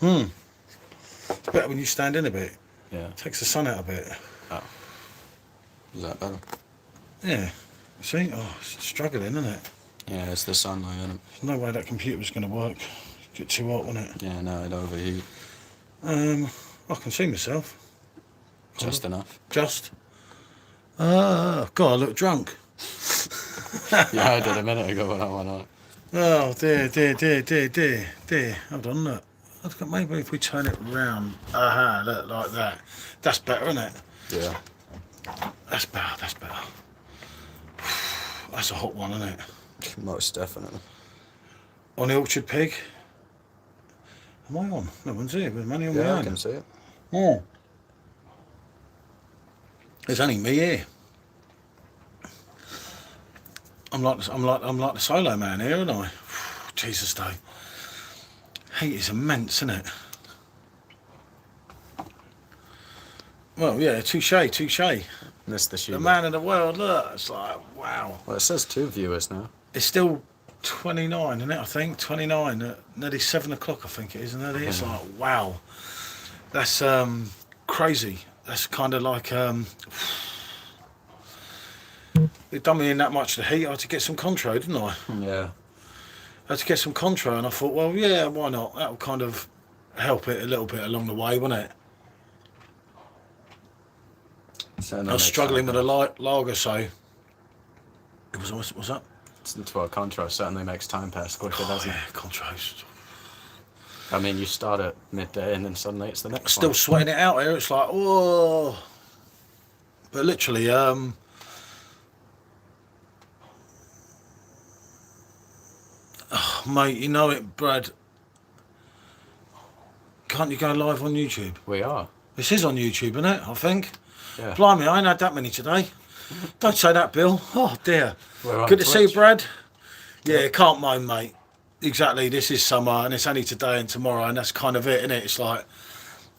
It's better when you stand in a bit. Yeah. Takes the sun out a bit. Oh. Is that better? Yeah. See? Oh, it's struggling, isn't it? Yeah, it's the sunlight, isn't it? There's no way that computer was going to work. Get too hot, wouldn't it? Yeah, no, it overheat. I can see myself. Just enough. Just. God, I look drunk. Yeah, I did a minute ago when I went on. Oh, dear. Hold on, look. Maybe if we turn it round. Aha, look, like that. That's better, isn't it? Yeah. That's better. That's a hot one, isn't it? Most definitely. On the Orchard Pig. Am I on? No one's here. I'm only on my Yeah, own. I can see it. Yeah. There's only me here. I'm like the solo man here, aren't I? Jesus, though. Heat is immense, isn't it? Well, yeah, touche. Missed the shoe. The man in the world, look. It's like, wow. Well, it says 2 viewers now. It's still 29, isn't it? I think 29 at nearly 7 o'clock. I think it is, isn't it? It's like, wow. That's crazy. That's kind of like it done me in that much the heat. I had to get some Contro, didn't I? Yeah. I had to get some Contro, and I thought, well, yeah, why not? That'll kind of help it a little bit along the way, won't it? I was struggling with a lager, so it was. What's up? Well, Contro certainly makes time pass quicker, doesn't Yeah, it? Contros. I mean, you start at midday and then suddenly it's the next Still one. sweating it out here. It's like, oh. But literally, oh, mate, you know it, Brad. Can't you go live on YouTube? We are. This is on YouTube, isn't it? I think. Yeah. Blimey, I ain't had that many today. Don't say that, Bill. Oh, dear. We're on Good to see you, Twitch. Brad. Yeah, can't moan, mate. Exactly. This is summer, and it's only today and tomorrow, and that's kind of it, isn't it? It's like,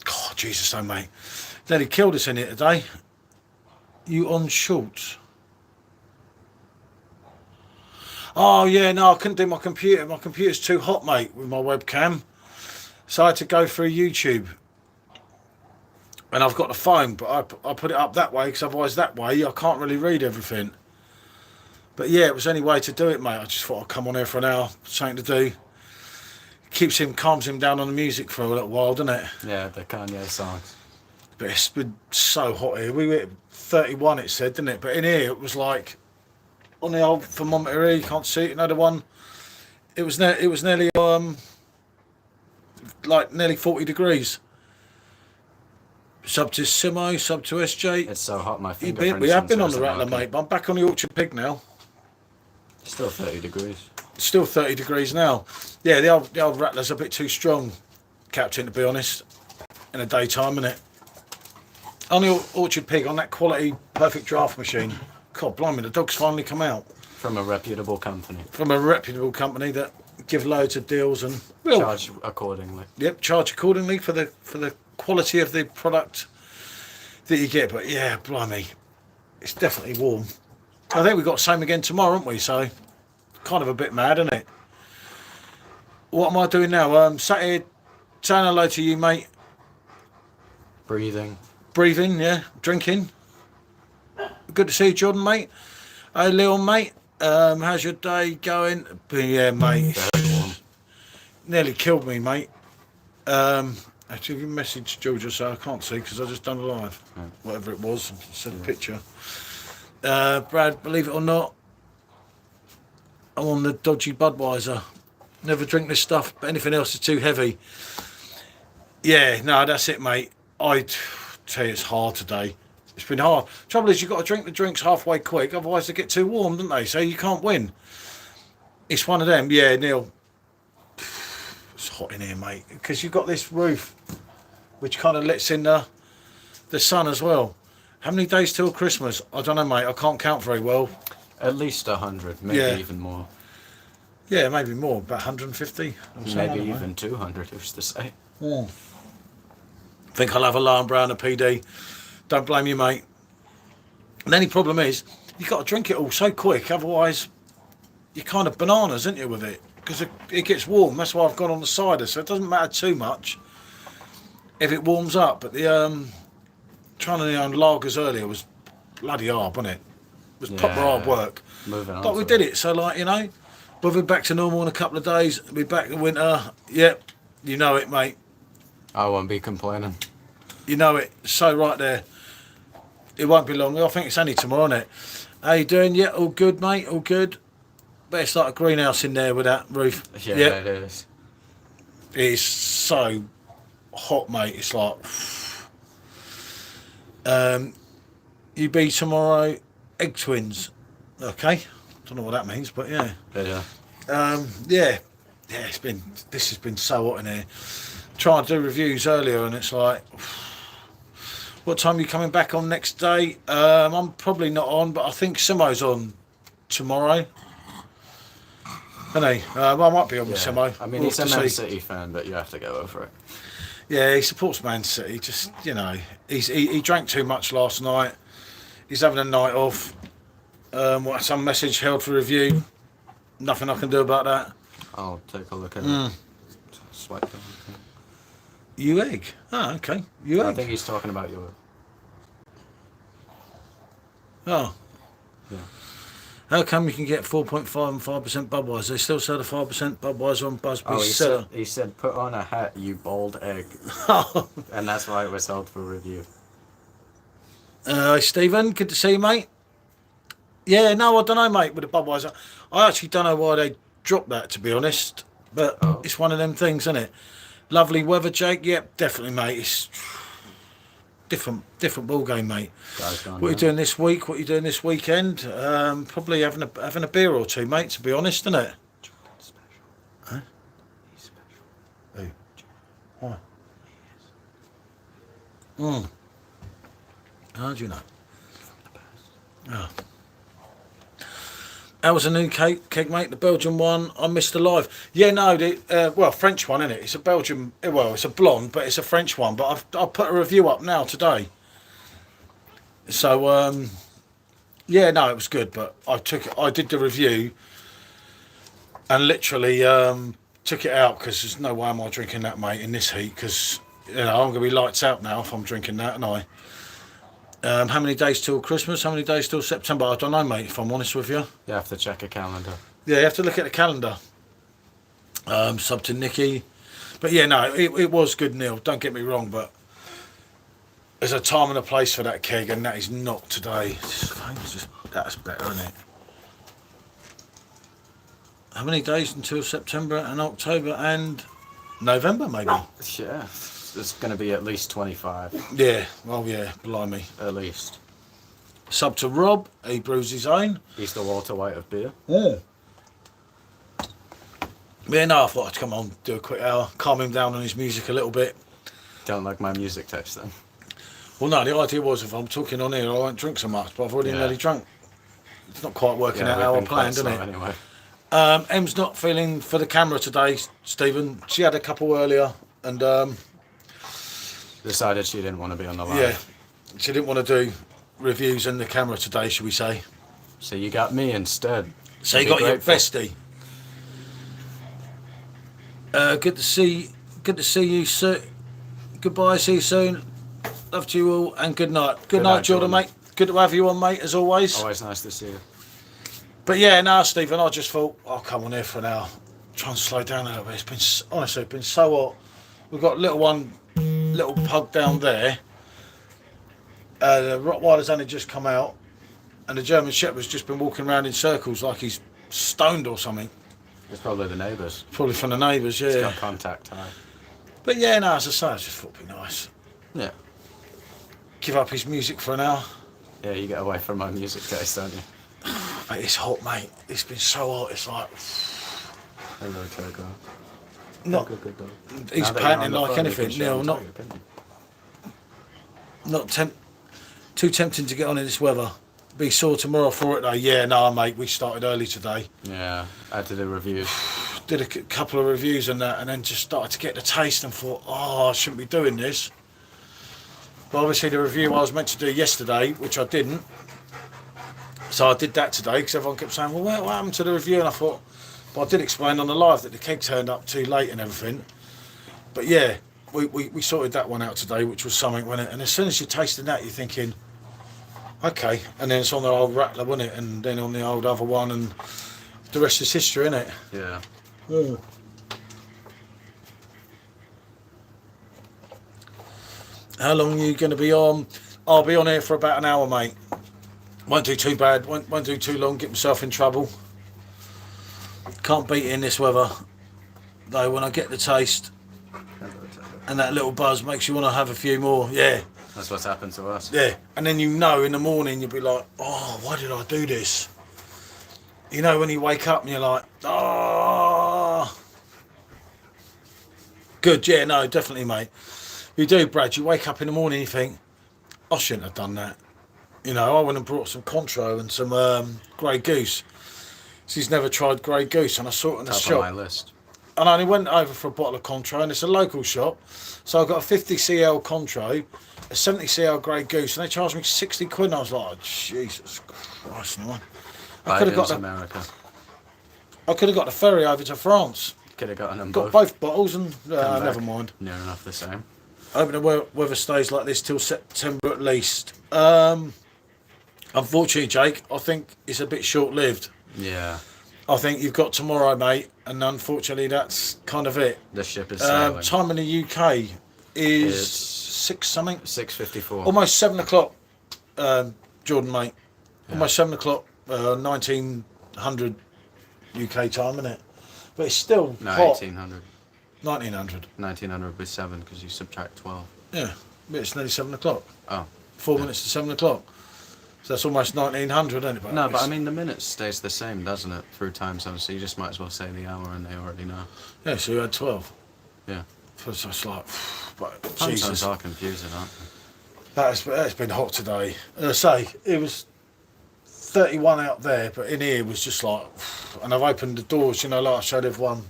God, Jesus, oh, mate. Nearly killed us in it today. You on shorts? Oh, yeah, no, I couldn't do my computer. My computer's too hot, mate, with my webcam. So I had to go through YouTube. And I've got the phone, but I put it up that way, because otherwise that way I can't really read everything. But yeah, it was any way to do it, mate. I just thought I'd come on here for an hour, something to do. Calms him down on the music for a little while, doesn't it? Yeah, the Kanye songs. But it's been so hot here. We were at 31, it said, didn't it? But in here, it was like, on the old thermometer here, you can't see it, another one. It was nearly, like nearly 40 degrees. Sub to Simo, sub to SJ. It's so hot, my fingerprints. We have been on the sensors aren't Rattler, working. mate, but I'm back on the Orchard Pig now. Still 30 degrees. Still 30 degrees now. Yeah, the old Rattler's a bit too strong, Captain, to be honest, in the daytime, isn't it? On the Orchard Pig, on that quality perfect draft machine. God blimey, the dog's finally come out. From a reputable company. From a reputable company that give loads of deals and Charge accordingly. Yep, charge accordingly for the quality of the product that you get. But yeah, blimey, it's definitely warm. I think we've got the same again tomorrow, haven't we? So kind of a bit mad, isn't it? What am I doing now? Sat here saying hello to you, mate. Breathing. Breathing, yeah. Drinking. Good to see you, Jordan, mate. Hey, Leon, mate. How's your day going? But yeah, mate. Very warm. Nearly killed me, mate. Actually, you messaged Georgia, so I can't see because I just done a live. Yeah. Whatever it was, sent a picture. Brad, believe it or not, I'm on the dodgy Budweiser. Never drink this stuff, but anything else is too heavy. Yeah, no, that's it, mate. I tell you, it's hard today. It's been hard. Trouble is, you've got to drink the drinks halfway quick, otherwise they get too warm, don't they? So you can't win. It's one of them. Yeah, Neil. It's hot in here, mate, because you've got this roof, which kind of lets in the sun as well. How many days till Christmas? I don't know, mate. I can't count very well. At least 100, maybe even more. Yeah, maybe more. About 150. Maybe even 200, who's to say? I think I'll have a Lion Brown, a PD. Don't blame you, mate. And the only problem is, you've got to drink it all so quick, otherwise you're kind of bananas, aren't you, with it? Because it gets warm. That's why I've gone on the cider, so it doesn't matter too much. if it warms up. But the trying to lagers earlier was bloody hard, wasn't it? It was proper hard work. Moving on. But we did it. So like, you know, we'll be back to normal in a couple of days. We'll be back in winter. Yep, you know it, mate. I won't be complaining. You know it. So right there. It won't be long. I think it's only tomorrow, isn't it? How you doing? Yeah, all good, mate. All good. But it's like a greenhouse in there with that roof. Yeah, Yep. it is. It's so hot, mate. It's like. You be tomorrow, egg twins. Okay. Don't know what that means, but yeah. Yeah. Yeah. This has been so hot in here. Trying to do reviews earlier, and it's like. What time are you coming back on next day? I'm probably not on, but I think Simo's on tomorrow. Isn't he? Well, I might be on with Simo. I mean, We'll he's a have to Man see. City fan, but you have to go over it. Yeah, he supports Man City. Just, you know, he drank too much last night. He's having a night off. Some message held for review. Nothing I can do about that. I'll take a look at it. Swipe down. You egg. Oh, okay. You I egg. think he's talking about your. Oh. Yeah. How come you can get 4.5 and 5% Budweiser? They still sell the 5% Budweiser on Busby's Oh, seller. he said, put on a hat, you bald egg. Oh. And that's why it was held for review. Stephen, good to see you, mate. Yeah, no, I don't know, mate, with the Budweiser. I actually don't know why they dropped that, to be honest. But it's one of them things, isn't it? Lovely weather, Jake. Yep, definitely, mate. It's different ball game, mate. What are you doing this week? What are you doing this weekend? Probably having a beer or two, mate, to be honest, isn't it? Huh? He's special. Who? Why? How do you know? Oh. How was a new keg, mate? The Belgian one. I missed the live. Yeah, no, French one, isn't it? It's a Belgian. Well, it's a blonde, but it's a French one. But I've put a review up now today. So yeah, no, it was good. But I did the review, and literally took it out because there's no way am I drinking that, mate, in this heat. Because I'm going to be lights out now if I'm drinking that, and I. How many days till Christmas? How many days till September? I don't know, mate, if I'm honest with you. You have to check a calendar. Yeah, you have to look at the calendar. Sub to Nicky. But yeah, no, it was good, Neil. Don't get me wrong, but there's a time and a place for that keg, and that is not today. That's better, isn't it? How many days until September and October and November, maybe? Yeah, it's going to be at least 25. Yeah, well, yeah, blimey. At least. Sub to Rob, he brews his own. He's the Walter White of beer. Yeah. Yeah, no, I thought I'd come on, do a quick hour, calm him down on his music a little bit. Don't like my music taste then? Well, no, the idea was if I'm talking on here, I won't drink so much, but I've already nearly drunk. It's not quite working out how I planned, isn't it? Anyway. Em's not feeling for the camera today, Stephen. She had a couple earlier, and decided she didn't want to be on the live. yeah, she didn't want to do reviews in the camera today, should we say? So you got me instead. So you got your bestie. Good to see you, sir. Goodbye, see you soon. Love to you all, and good night. Good night, Jordan, mate. Good to have you on, mate, as always. Always nice to see you. But yeah, no, Stephen, I just thought I'll come on here for an hour. Try and slow down a little bit. It's been so hot. We've got little pug down there. The Rottweiler's only just come out, and the German Shepherd's just been walking around in circles like he's stoned or something. It's probably the neighbours. Probably from the neighbours, yeah. It's got contact high. But yeah, no, as I say, I just thought it'd be nice. Yeah. Give up his music for an hour. Yeah, you get away from my music taste, don't you? Mate, it's hot, mate. It's been so hot. It's like Hello, Togo. not. Good dog. He's Now that panting you're on the like phone, you anything. can Neil, show not him Togo, too tempting to get on in this weather. Be sore tomorrow for it though. Yeah, no, mate. We started early today. Yeah, I had to do reviews. Did a couple of reviews and that, and then just started to get the taste and thought, I shouldn't be doing this. But obviously the review I was meant to do yesterday, which I didn't. So I did that today because everyone kept saying, well, what happened to the review? And I thought, but I did explain on the live that the keg turned up too late and everything. But yeah, we sorted that one out today, which was something, wasn't it? And as soon as you're tasting that, you're thinking, okay. And then it's on the old rattler, wasn't it? And then on the old other one, and the rest is history, isn't it? Yeah. Mm. How long are you going to be on? I'll be on here for about an hour, mate. Won't do too bad. Won't do too long. Get myself in trouble. Can't beat it in this weather. Though when I get the taste and that little buzz makes you want to have a few more. Yeah. That's what's happened to us. Yeah. And then you know in the morning you'll be like, oh, why did I do this? You know when you wake up and you're like, oh. Good. Yeah. No. Definitely, mate. You do, Brad. You wake up in the morning and you think, I shouldn't have done that. You know, I went and brought some Contro and some Grey Goose. She's never tried Grey Goose, and I saw it in the shop. On my list. And I only went over for a bottle of Contro, and it's a local shop. So I got a 50cl Contro, a 70cl Grey Goose, and they charged me 60 quid. And I was like, oh, Jesus Christ, man. I could have got America. I could have got the ferry over to France. Could have gotten them Got both bottles, and never mind. Near enough the same. Hoping the weather stays like this till September at least. Unfortunately, Jake, I think it's a bit short-lived. Yeah. I think you've got tomorrow, mate, and unfortunately that's kind of it. The ship is sailing. Time in the UK is It's 6 something. 6:54. Almost 7 o'clock, Jordan, mate. Yeah. Almost 7 o'clock, 1900 UK time, isn't it? But it's still No, hot. 1800. 1900. 1900 would be 7 because you subtract 12. Yeah, but it's nearly 7 o'clock. Oh. 4 minutes to 7 o'clock. So that's almost 1900, isn't it? No, but I mean the minute stays the same, doesn't it? Through time zone, so you just might as well say the hour and they already know. Yeah, so you had 12. Yeah. So it's just like, but Time Jesus. zones are confusing, aren't they? That's been hot today. As I say, it was 31 out there, but in here it was just like, and I've opened the doors, you know, like I showed everyone.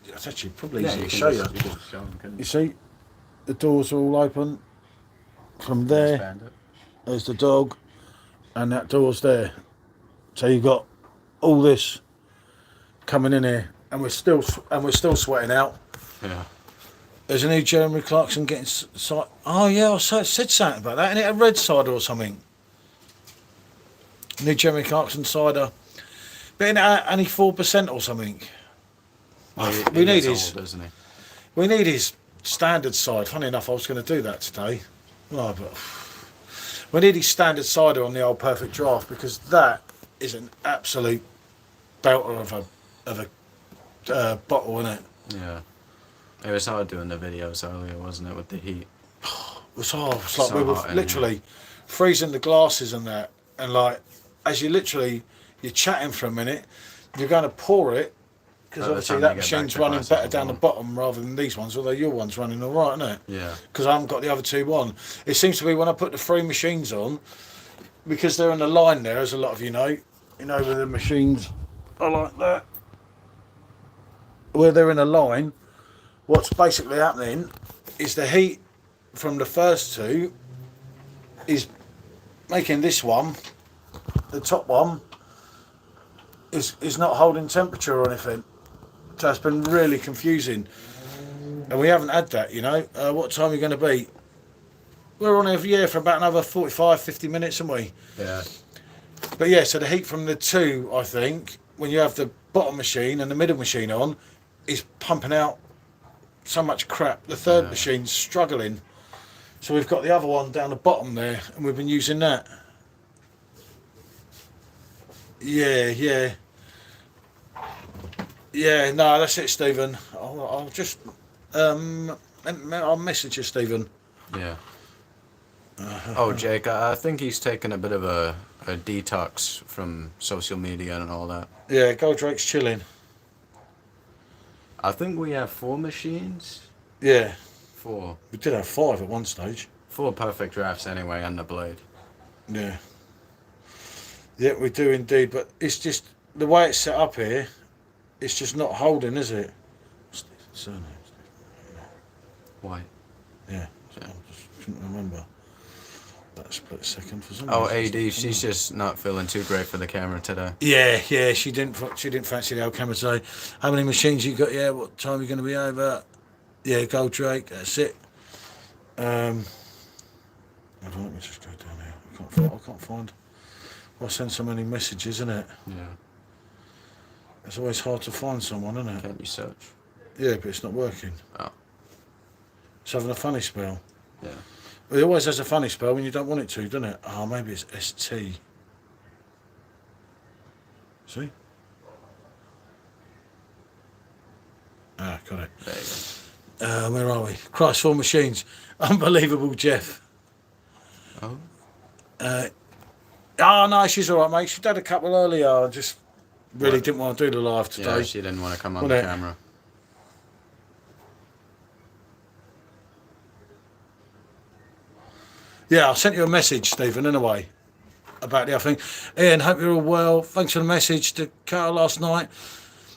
It's actually probably easy to show you. You see, the doors are all open from there. There's the dog, and that door's there. So you've got all this coming in here, and we're still sweating out. Yeah. There's a new Jeremy Clarkson getting side. Oh yeah, I said something about that. Isn't it a red cider or something? New Jeremy Clarkson cider, but in only 4% or something. We need his. Old, isn't he? We need his standard cider. Funny enough, I was going to do that today. Oh, but we need his standard cider on the old Perfect Draft because that is an absolute belter of a bottle, isn't it? Yeah. It was hard doing the videos earlier, wasn't it, with the heat? It was hard. It's like So we were hot in literally freezing the glasses and that, and like as you're chatting for a minute, you're going to pour it because By the obviously time that you get back machine's to running glass, better it's down the warm. bottom rather than these ones, although your one's running all right, isn't it? Yeah. Because I haven't got the other two on. It seems to be when I put the three machines on, because they're in the line there, as a lot of you know, where the machines are like that, where they're in a line, what's basically happening is the heat from the first two is making this one, the top one, is not holding temperature or anything. So it's been really confusing. And we haven't had that, you know. What time are you going to be? We're on every year for about another 45, 50 minutes, aren't we? Yeah. But yeah, so the heat from the two, I think, when you have the bottom machine and the middle machine on, is pumping out so much crap. The third machine's struggling. So we've got the other one down the bottom there, and we've been using that. Yeah. Yeah, no, that's it, Stephen. I'll just... I'll message you, Stephen. Yeah. Oh, Jake, I think he's taken a bit of a detox from social media and all that. Yeah, Goldrake's chilling. I think we have 4 machines. Yeah. 4. We did have 5 at one stage. 4 perfect drafts anyway, and the blade. Yeah. Yeah, we do indeed, but it's just the way it's set up here, it's just not holding, is it? Surname. Why? Yeah. I just couldn't remember. That split second for some Oh, reason. AD, she's just not feeling too great for the camera today. Yeah, she didn't fancy the old camera today. How many machines you got? Yeah, what time are you going to be over? Yeah, Goldrake, that's it. Hold on, let me just go down here. I can't find. I send so many messages, isn't it? Yeah. It's always hard to find someone, isn't it? Can't you search? Yeah, but it's not working. Oh. It's having a funny spell. Yeah. Well, it always has a funny spell when you don't want it to, doesn't it? Oh, maybe it's ST. See? Ah, got it. There you Where are we? Christ, 4 machines. Unbelievable, Jeff. go. Oh. No, she's all right, mate. She did a couple earlier. I just really didn't want to do the live today. Yeah, she didn't want to come on Wasn't the it? camera. Yeah, I sent you a message, Stephen, anyway, about the other thing. Ian, hope you're all well. Thanks for the message to Carl last night.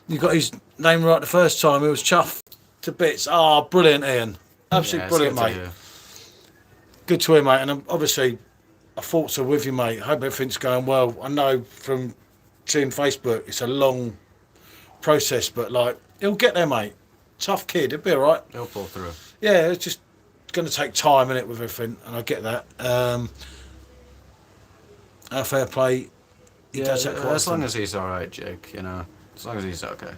You got his name right the first time. He was chuffed to bits. Oh, brilliant, Ian. Absolutely brilliant, mate. Good to hear, mate. And obviously, our thoughts are with you, mate. Hope everything's going well. I know from seeing Facebook, it's a long process, but like, he'll get there, mate. Tough kid, he'll be all right. He'll pull through. Yeah, it's just going to take time, innit, with everything, and I get that. Our fair play. He does that quite as long often. as he's all right, Jake. You know, as long as he's okay.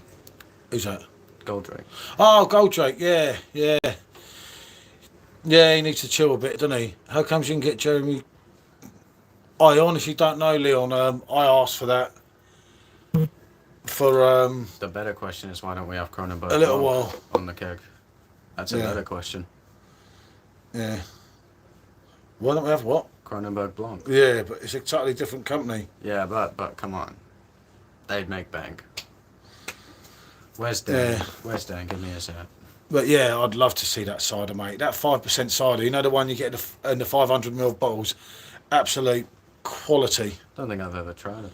Who's that? Goldrake. Oh, Goldrake, yeah. Yeah, he needs to chill a bit, doesn't he? How comes you can get Jeremy? I honestly don't know, Leon. I asked for that for The better question is why don't we have Cronenberg a little Blanc while. on the keg? That's a Yeah. better question. Yeah. Why don't we have what? Cronenberg Blanc. Yeah, but it's a totally different company. Yeah, but come on, they'd make bank. Where's Dan? Yeah. Where's Dan? Give me his hat. But yeah, I'd love to see that cider, mate. That 5% cider, you know, the one you get in the 500ml bottles, absolute quality. Don't think I've ever tried it.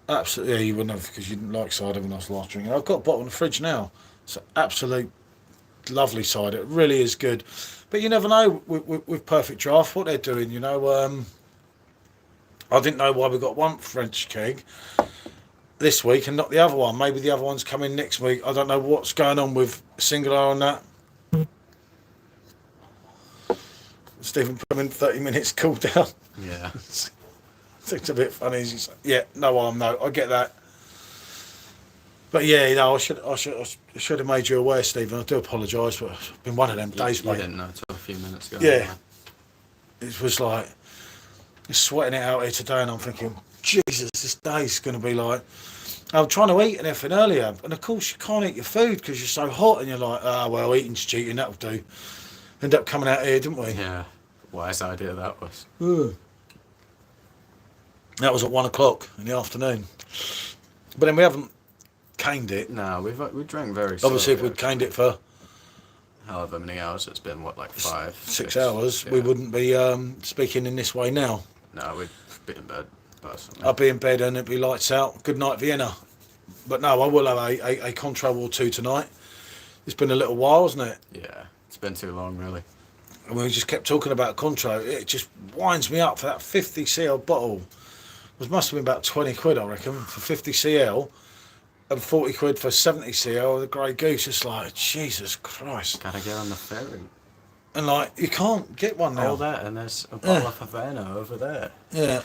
Absolutely, yeah, you wouldn't have because you didn't like cider when I was last drinking. I've got a bottle in the fridge now. It's an absolute lovely cider. It really is good. But you never know with Perfect Draft what they're doing. You know, I didn't know why we got one French keg this week and not the other one. Maybe the other one's coming next week. I don't know what's going on with Singular on that. Stephen put him in 30 minutes cool down. Yeah. It's a bit funny. He's like, yeah, no harm, no. I get that. But yeah, you know, I should have made you aware, Stephen. I do apologise, but it's been one of them days, You mate. didn't know until a few minutes ago. Yeah. It was like, you're sweating it out here today, and I'm thinking, Jesus, this day's going to be like. I'm trying to eat and everything earlier, and of course you can't eat your food because you're so hot, and you're like, well, eating's cheating, that'll do. End up coming out here, didn't we? Yeah. Wise idea that was. That was at 1 o'clock in the afternoon. But then we haven't caned it. No, we drank very slowly. Obviously, if we'd caned it for however many hours it's been, what, like 5, 6 6 hours, yeah. we wouldn't be speaking in this way now. No, we'd be in bed, personally. I'd be in bed and it'd be lights out. Good night, Vienna. But no, I will have a Contra or two tonight. It's been a little while, hasn't it? Yeah, it's been too long, really. And we just kept talking about Contra. It just winds me up for that 50cl bottle. It must have been about 20 quid, I reckon, for 50cl. And 40 quid for 70cl, the Grey Goose. It's like, Jesus Christ. Gotta get on the ferry. And like, you can't get one now. All that, and there's a bottle of Havana over there. Yeah.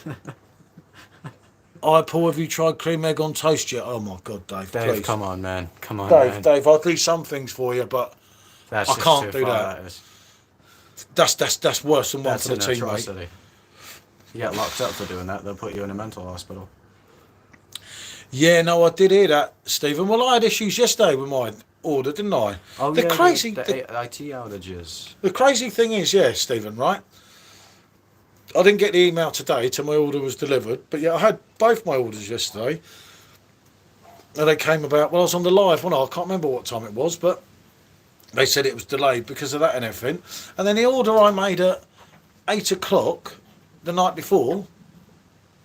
Paul, have you tried cream egg on toast yet? Oh my God, Dave, Dave, please. come on, man. Come on, Dave, man. Dave, I'll do some things for you, but That's I just can't too do far, that. is. that's worse than one That's for an the team, mate. atrocity. You get locked up for doing that, they'll put you in a mental hospital. Yeah, no, I did hear that, Stephen. Well, I had issues yesterday with my order, didn't I? Oh, the yeah, crazy, the IT outages. the crazy thing is, yeah, Stephen, right? I didn't get the email today till my order was delivered, but yeah, I had both my orders yesterday. And they came about, well, I was on the live one, I can't remember what time it was, but they said it was delayed because of that and everything. And then the order I made at 8 o'clock the night before,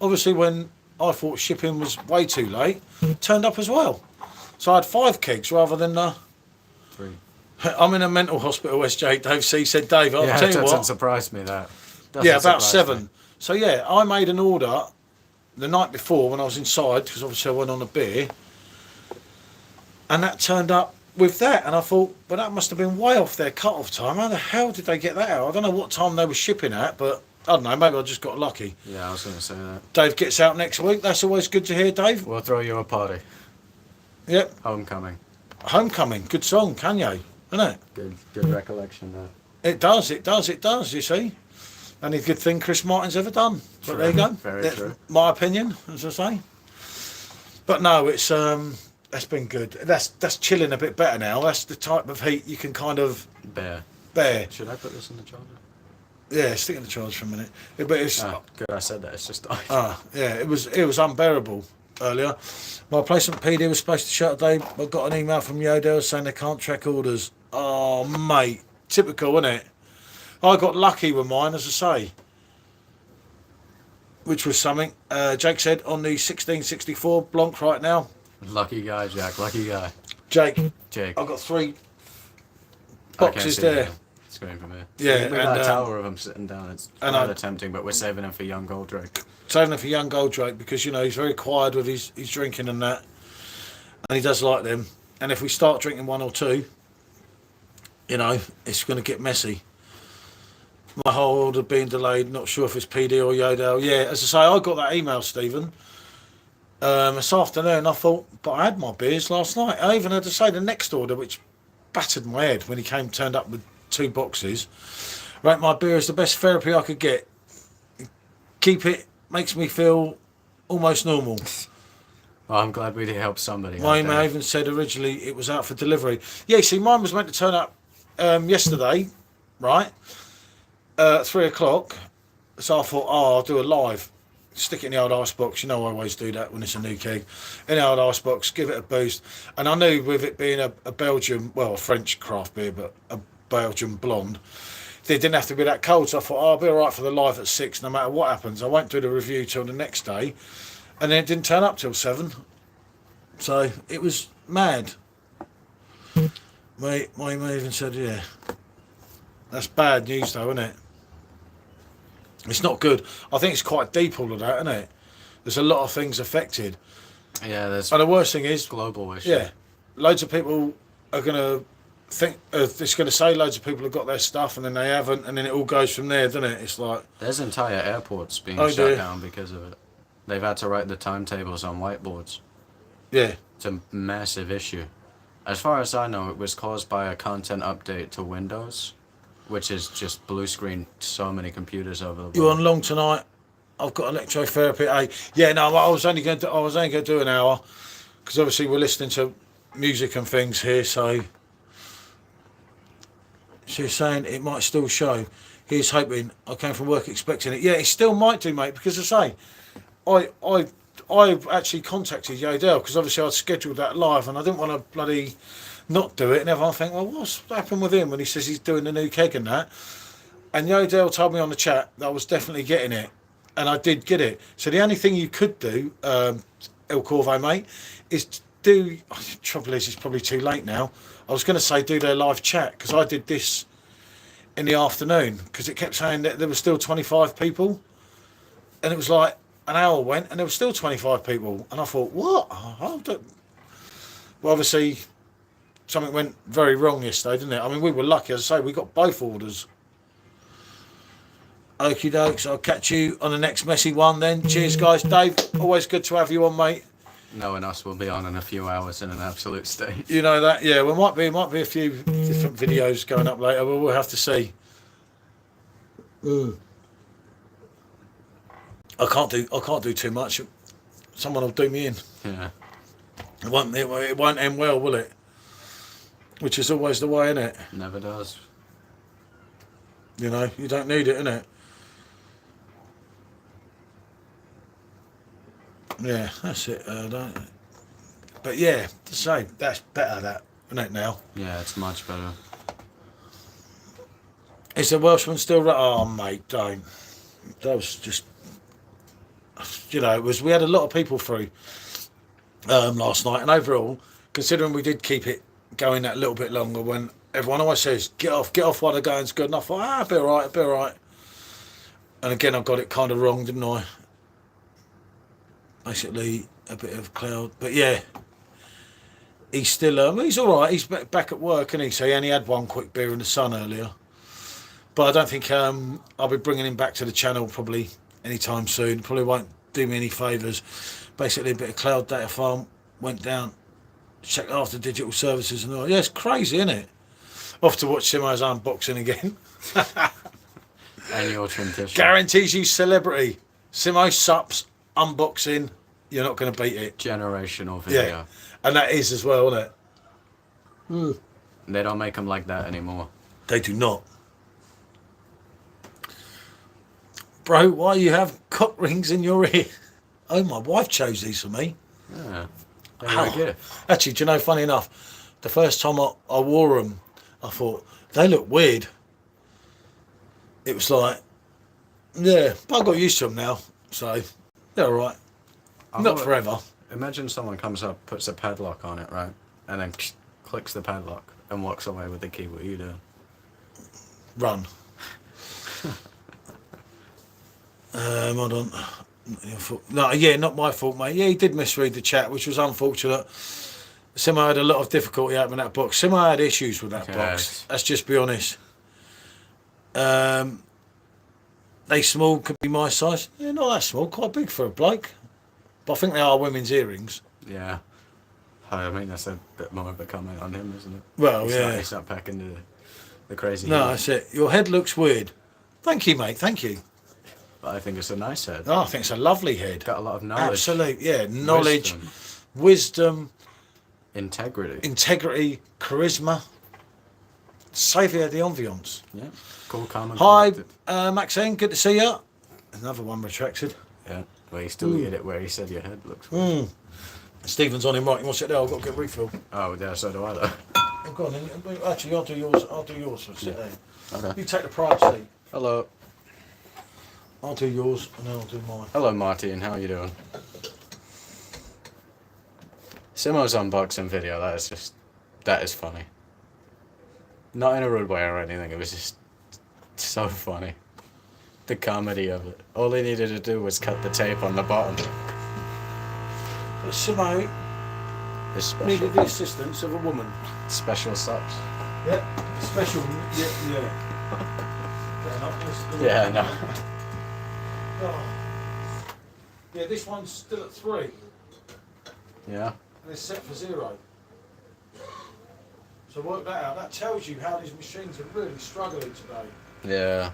obviously when I thought shipping was way too late, turned up as well. So I had 5 kegs rather than 3. I'm in a mental hospital, SJ. Dave C said, Dave, I'll Yeah, tell it you doesn't what. surprise me that. Yeah, about Doesn't surprise 7. me. So yeah, I made an order the night before when I was inside, because obviously I went on a beer, and that turned up with that, and I thought, but that must have been way off their cut-off time. How the hell did they get that out? I don't know what time they were shipping at, but I don't know, maybe I just got lucky. Yeah, I was going to say that. Dave gets out next week. That's always good to hear, Dave. We'll throw you a party. Yep. Homecoming. Homecoming. Good song, Kanye, isn't it? Good recollection there. It does, you see. Only good thing Chris Martin's ever done. But there you go. Very true. My opinion, as I say. But no, it's that's been good. That's chilling a bit better now. That's the type of heat you can kind of bear. Should I put this in the charger? Yeah, stick in the charge for a minute. Yeah, but it's good. I said that. It's just died. yeah, it was unbearable earlier. My placement PD was supposed to shut today. I got an email from Yodel saying they can't track orders. Oh, mate, typical, isn't it? I got lucky with mine, as I say, which was something. Jake said on the 1664 Blanc right now. Lucky guy, Jack. Lucky guy. Jake. I've got 3 boxes there. It's going from here. Yeah, we've got a tower of them sitting down. It's rather tempting, but we're saving them for young Goldrake. Saving them for young Goldrake because, you know, he's very quiet with his drinking and that. And he does like them. And if we start drinking 1 or 2, you know, it's going to get messy. My whole order being delayed, not sure if it's PD or Yodel. Yeah, as I say, I got that email, Stephen, this afternoon. I thought, but I had my beers last night. I even had to say the next order, which battered my head when he turned up with 2 boxes. Rate My Beer is the best therapy I could get. Keep it, makes me feel almost normal. Well, I'm glad we did help somebody. My email even said originally it was out for delivery. Yeah, see, mine was meant to turn up yesterday, right? 3 o'clock. So I thought, I'll do a live. Stick it in the old icebox. You know I always do that when it's a new keg. In the old icebox, give it a boost. And I knew with it being a Belgian, well, a French craft beer, but a Belgian blonde, they didn't have to be that cold. So I thought, I'll be all right for the live at 6, no matter what happens. I won't do the review till the next day. And then it didn't turn up till 7. So it was mad. My email even said, yeah. That's bad news though, isn't it? It's not good. I think it's quite deep, all of that, isn't it? There's a lot of things affected. Yeah, there's. And the worst thing is, global issue. Yeah, loads of people are going to think it's going to say loads of people have got their stuff and then they haven't, and then it all goes from there, doesn't it? It's like there's entire airports being shut down because of it. They've had to write the timetables on whiteboards. Yeah, it's a massive issue. As far as I know, it was caused by a content update to Windows, which is just blue screen so many computers over the world. You on long tonight? I've got electrotherapy at 8. Yeah, no, I was only going to do an hour because obviously we're listening to music and things here. So she's saying it might still show. Here's hoping. I came from work expecting it. Yeah, it still might do, mate. Because I say, I actually contacted Yodel because obviously I'd scheduled that live and I didn't want to bloody not do it, and everyone think, well, what's happened with him when he says he's doing the new keg and that? And Yodel told me on the chat that I was definitely getting it, and I did get it. So the only thing you could do, El Corvo, mate, is do. The trouble is, it's probably too late now. I was going to say do their live chat because I did this in the afternoon because it kept saying that there were still 25 people, and it was like an hour went and there were still 25 people, and I thought, what? Well, obviously something went very wrong yesterday, didn't it? I mean, we were lucky, as I say, we got both orders. Okie dokes, I'll catch you on the next messy one then. Cheers, guys. Dave, always good to have you on, mate. Knowing us, we'll be on in a few hours in an absolute state. You know that, yeah. Well, might be a few different videos going up later, but we'll have to see. I can't do too much. Someone will do me in. Yeah. It won't end well, will it? Which is always the way, isn't it? Never does. You know, you don't need it, innit? Yeah, that's it, don't it? But yeah, to say, that's better, that, isn't it, now? Yeah, it's much better. Is the Welshman still... Oh, mate, don't. That was just... You know, we had a lot of people through last night, and overall, considering we did keep it going that little bit longer, when everyone always says, get off while the going's good, and I thought, I'll be all right. And again, I got it kind of wrong, didn't I? Basically, a bit of cloud. But yeah, he's still he's all right. He's back at work, and so he only had one quick beer in the sun earlier. But I don't think I'll be bringing him back to the channel probably anytime soon. Probably won't do me any favours. Basically, a bit of cloud data farm went down, checked after digital services and all. Yeah, it's crazy, isn't it? Off to watch Simo's unboxing again. Annual tradition. Guarantees you celebrity. Simo Sups unboxing. You're not going to beat it. Generational video. Yeah, and that is as well, isn't it? They don't make them like that anymore. They do not. Bro, why you have cock rings in your ear? Oh, my wife chose these for me. Yeah. Very good. Actually, do you know, funny enough, the first time I wore them, I thought, they look weird. It was like, yeah, but I got used to them now, so they're all right. Not forever. Imagine someone comes up, puts a padlock on it, right? And then clicks the padlock and walks away with the key. What are you doing? Run. Hold on. No, yeah, not my fault, mate. Yeah, he did misread the chat, which was unfortunate. Simo had a lot of difficulty opening that box. Simo had issues with that box. Let's just be honest. They small, could be my size. Yeah, not that small, quite big for a bloke. But I think they are women's earrings. Yeah. I mean, that's a bit more of a comment on him, isn't it? Well, He's not packing the crazy. No, that's it. Your head looks weird. Thank you, mate. Thank you. But I think it's a nice head. Oh, I think it's a lovely head. Got a lot of knowledge. Absolutely, yeah. Knowledge, wisdom, integrity, charisma. Saviour the ambiance. Yeah. Cool, calm and Hi, collected. Maxine. Good to see you. Another one retracted. Yeah. Well, you still get it where he said your head looks weird. Stephen's on him right. You want to sit there? I've got to get refill. Oh, yeah, so do I, though. Oh, go on, then. Actually, I'll do yours. So sit there. Okay. You take the pride seat. Hello. I'll do yours, and then I'll do mine. Hello, Martin. How are you doing? Simo's unboxing video, that is funny. Not in a rude way or anything, it was just so funny. The comedy of it. All he needed to do was cut the tape on the bottom. But Simo It's special. needed the assistance of a woman. Special subs. Yeah, special. Yeah. Yeah, no. Oh. Yeah, this one's still at 3. Yeah. And it's set for 0. So work that out. That tells you how these machines are really struggling today. Yeah.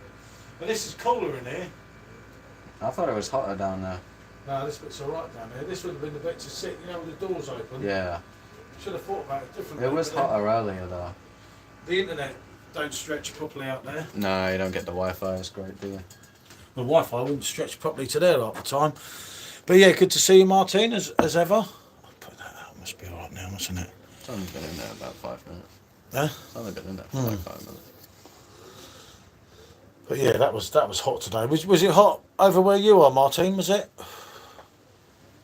But this is cooler in here. I thought it was hotter down there. No, this bit's alright down here. This would have been the bit to sit, you know, with the doors open. Yeah. Should have thought about it differently. It was hotter earlier though. The internet don't stretch properly out there. No, you don't get the Wi-Fi as great, do you? The Wi-Fi wouldn't stretch properly to there half the time. But yeah, good to see you, Martin, as ever. I'll put that out. Must be alright now, mustn't it? It's only been in there about 5 minutes. Huh? It's only been in there for like 5 minutes. But yeah, that was hot today. Was it hot over where you are, Martin? Was it?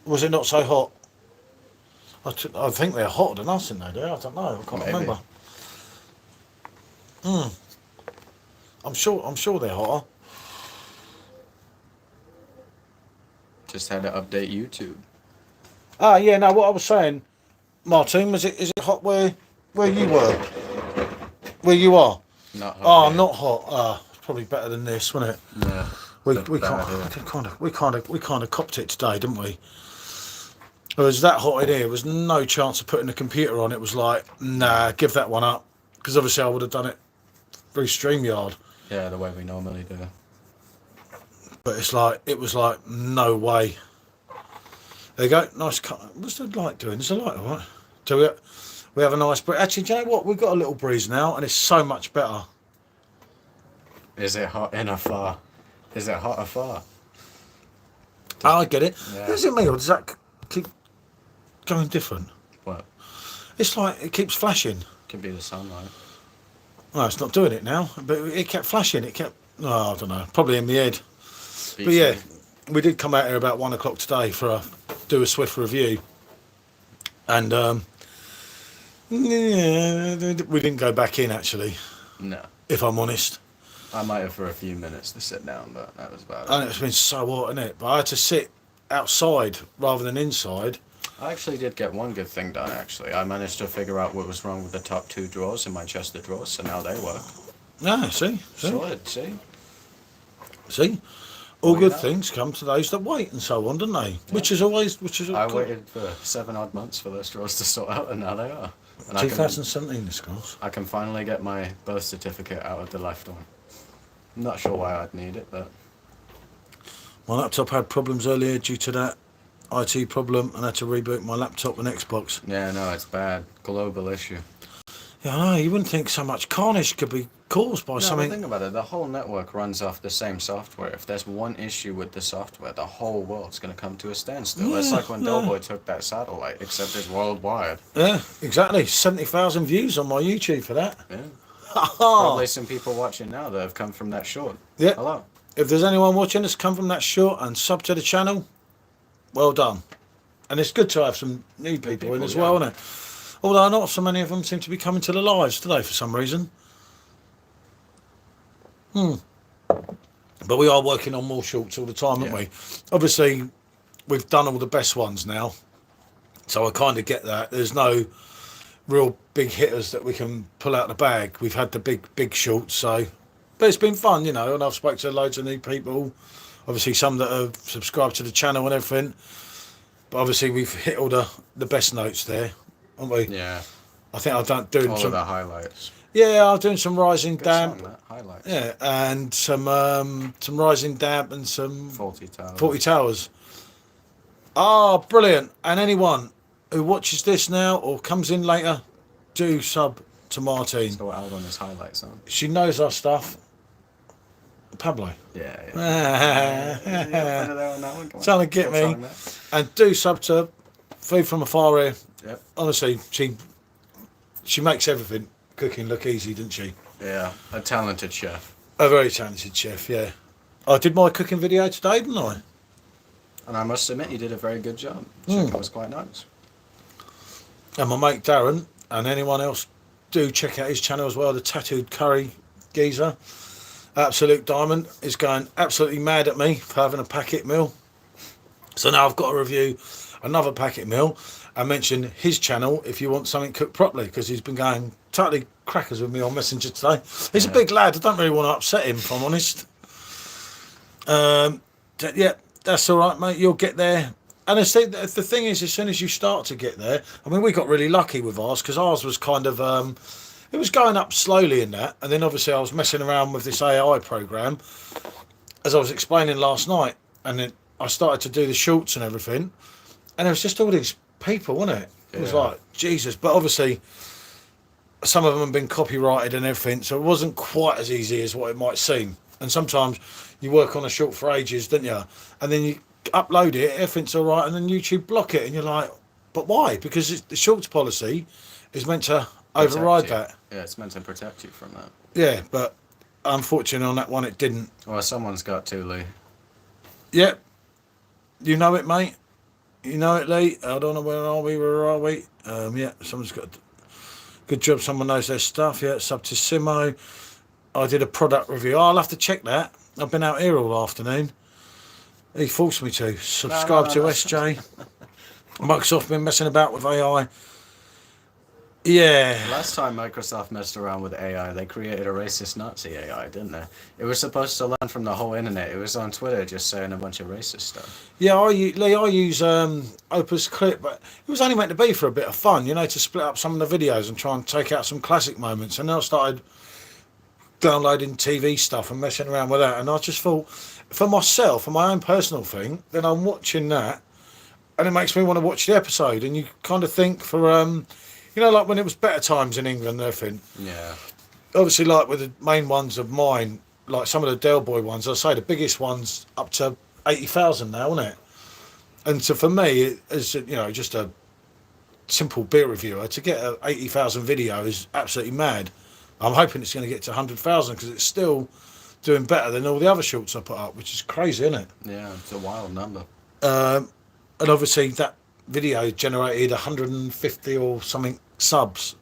Was it not so hot? I think they're hotter than us in there. I don't know. I can't Maybe. remember. I'm sure they're hotter. Just had to update YouTube. Ah, yeah. No, what I was saying, Martin, is it hot where you were? Where you are? Not hot. Oh, yeah. not hot. Ah, probably better than this, wasn't it? Yeah. We Not bad, kind of copped it today, didn't we? It was that hot in here. There was no chance of putting the computer on. It was like, nah, give that one up, because obviously I would have done it through StreamYard. Yeah, the way we normally do. But it was like, no way. There you go, nice cut. What's the light doing? Is the light all right? So we have a nice breeze. Actually, do you know what? We've got a little breeze now, and it's so much better. Is it hot in or far? Is it hot or far? Oh, I get it. Yeah. Is it me, or does that keep going different? What? It's like it keeps flashing. Could be the sunlight. No, it's not doing it now, but it kept flashing. It kept, I don't know, probably in the head. Beats But yeah, me. we did come out here about 1 o'clock today do a swift review. And yeah, we didn't go back in actually, No. if I'm honest. I might have for a few minutes to sit down, but that was about it. And it's been so hot, isn't it? But I had to sit outside rather than inside. I actually did get one good thing done, actually. I managed to figure out what was wrong with the top 2 drawers in my chest of drawers, so now they work. Ah, see? Solid, see? See? All Well, good you know. things come to those that wait and so on, don't they? Yeah. Which is always... I waited for 7 odd months for those drawers to sort out, and now they are. And 2017, this course. I can finally get my birth certificate out of the left one. I'm not sure why I'd need it, but... My laptop had problems earlier due to that IT problem, and I had to reboot my laptop and Xbox. Yeah, no, it's bad. Global issue. Yeah, I know. You wouldn't think so much carnage could be caused by No, something... but think about it. The whole network runs off the same software. If there's one issue with the software, the whole world's going to come to a standstill. It's Yeah, like when Doughboy took that satellite, except it's worldwide. Yeah, exactly. 70,000 views on my YouTube for that. Yeah. Ha Probably some people watching now that have come from that short. Yeah. Hello. If there's anyone watching that's come from that short and sub to the channel, well done. And it's good to have some new people in as well, isn't it? Although not so many of them seem to be coming to the lives today for some reason. But we are working on more shorts all the time, aren't we? Obviously, we've done all the best ones now. So I kind of get that. There's no real big hitters that we can pull out the bag. We've had the big shorts, so... But it's been fun, you know, and I've spoken to loads of new people. Obviously, some that have subscribed to the channel and everything. But obviously, we've hit all the best notes there, haven't we? Yeah. I think I've done doing All some... of the highlights. Yeah, I'm doing some Rising Good Damp. song, that. Highlights. Yeah, and some Rising Damp and some 40 Towers. 40 Towers. Ah, brilliant. And anyone who watches this now or comes in later, do sub to Martine. So what album is highlights on? She knows our stuff. Pablo. Yeah. Trying to get me. And do sub to Food from Afar here. Yep. Honestly, she makes everything cooking look easy, doesn't she? Yeah, a talented chef. A very talented chef, yeah. I did my cooking video today, didn't I? And I must admit, you did a very good job. Chicken was quite nice. And my mate Darren, and anyone else, do check out his channel as well, the Tattooed Curry Geezer. Absolute Diamond is going absolutely mad at me for having a packet meal. So now I've got to review another packet meal and mention his channel if you want something cooked properly, because he's been going totally crackers with me on Messenger today. He's a big lad. I don't really want to upset him, if I'm honest. Yeah, that's all right, mate. You'll get there. And the thing is, as soon as you start to get there, I mean, we got really lucky with ours, because ours was kind of... it was going up slowly in that, and then obviously I was messing around with this AI program, as I was explaining last night, and then I started to do the shorts and everything, and it was just all these people, wasn't it? It was like, Jesus. But obviously, some of them have been copyrighted and everything, so it wasn't quite as easy as what it might seem. And sometimes you work on a short for ages, don't you? And then you upload it, everything's all right, and then YouTube block it, and you're like, but why? Because the shorts policy is meant to override that. Yeah, it's meant to protect you from that. Yeah, but unfortunately on that one it didn't. Well, someone's got to, Lee. Yep. You know it, mate. You know it, Lee. I don't know, where are we? Yeah, someone's got... Good job, someone knows their stuff. Yeah, sub to Simo. I did a product review. I'll have to check that. I've been out here all afternoon. He forced me to. Subscribe to SJ. Microsoft been messing about with AI. Yeah. Last time Microsoft messed around with AI, they created a racist Nazi AI, didn't they? It was supposed to learn from the whole internet. It was on Twitter just saying a bunch of racist stuff. Yeah, I use Opus Clip, but it was only meant to be for a bit of fun, you know, to split up some of the videos and try and take out some classic moments. And then I started downloading TV stuff and messing around with that. And I just thought, for myself, for my own personal thing, then I'm watching that, and it makes me want to watch the episode. And you kind of think for... you know, like when it was better times in England and everything. Yeah. Obviously, like with the main ones of mine, like some of the Del Boy ones, I say the biggest one's up to 80,000 now, isn't it? And so for me, as you know, just a simple beer reviewer, to get a 80,000 video is absolutely mad. I'm hoping it's going to get to 100,000 because it's still doing better than all the other shorts I put up, which is crazy, isn't it? Yeah, it's a wild number. And obviously that video generated 150 or something subs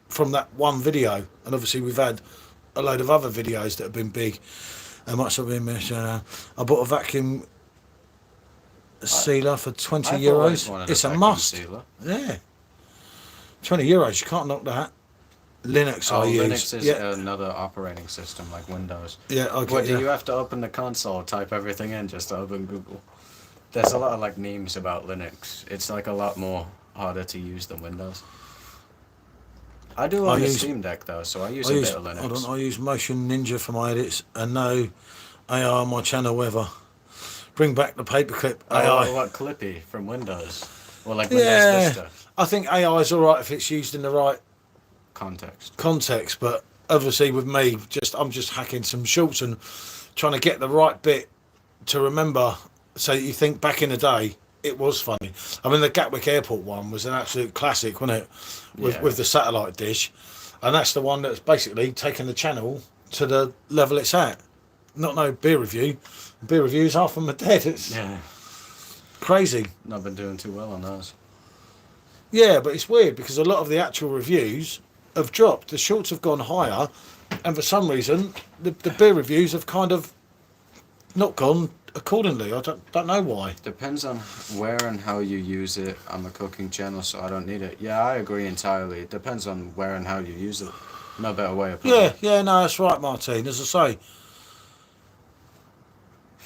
from that one video, and obviously we've had a load of other videos that have been big and much have been mentioned. I bought a vacuum sealer for 20 I've always euros. wanted It's a vacuum must. sealer. Yeah. 20 euros, you can't knock that. Linux Oh, I use. Linux is another operating system like Windows. Yeah, okay. What, do you have to open the console, type everything in just to open Google? There's a lot of like memes about Linux. It's like a lot more harder to use than Windows. I do own a Steam Deck though, so I use a bit of Linux. Hold on, I use Motion Ninja for my edits and no AI on my channel whether. Bring back the paperclip AI. Oh, what Clippy from Windows? Or like Windows Vista? I think AI is alright if it's used in the right context, but obviously with me, I'm just hacking some shorts and trying to get the right bit to remember so that you think back in the day it was funny. I mean the Gatwick Airport one was an absolute classic, wasn't it? With the satellite dish. And that's the one that's basically taken the channel to the level it's at. Not no beer review. Beer reviews half of them are dead. It's crazy. Not been doing too well on those. Yeah, but it's weird because a lot of the actual reviews have dropped. The shorts have gone higher, and for some reason, the beer reviews have kind of not gone accordingly. I don't know why. Depends on where and how you use it. I'm a cooking channel, so I don't need it. Yeah, I agree entirely. It depends on where and how you use it. No better way of putting it. Yeah, no, that's right, Martine. As I say,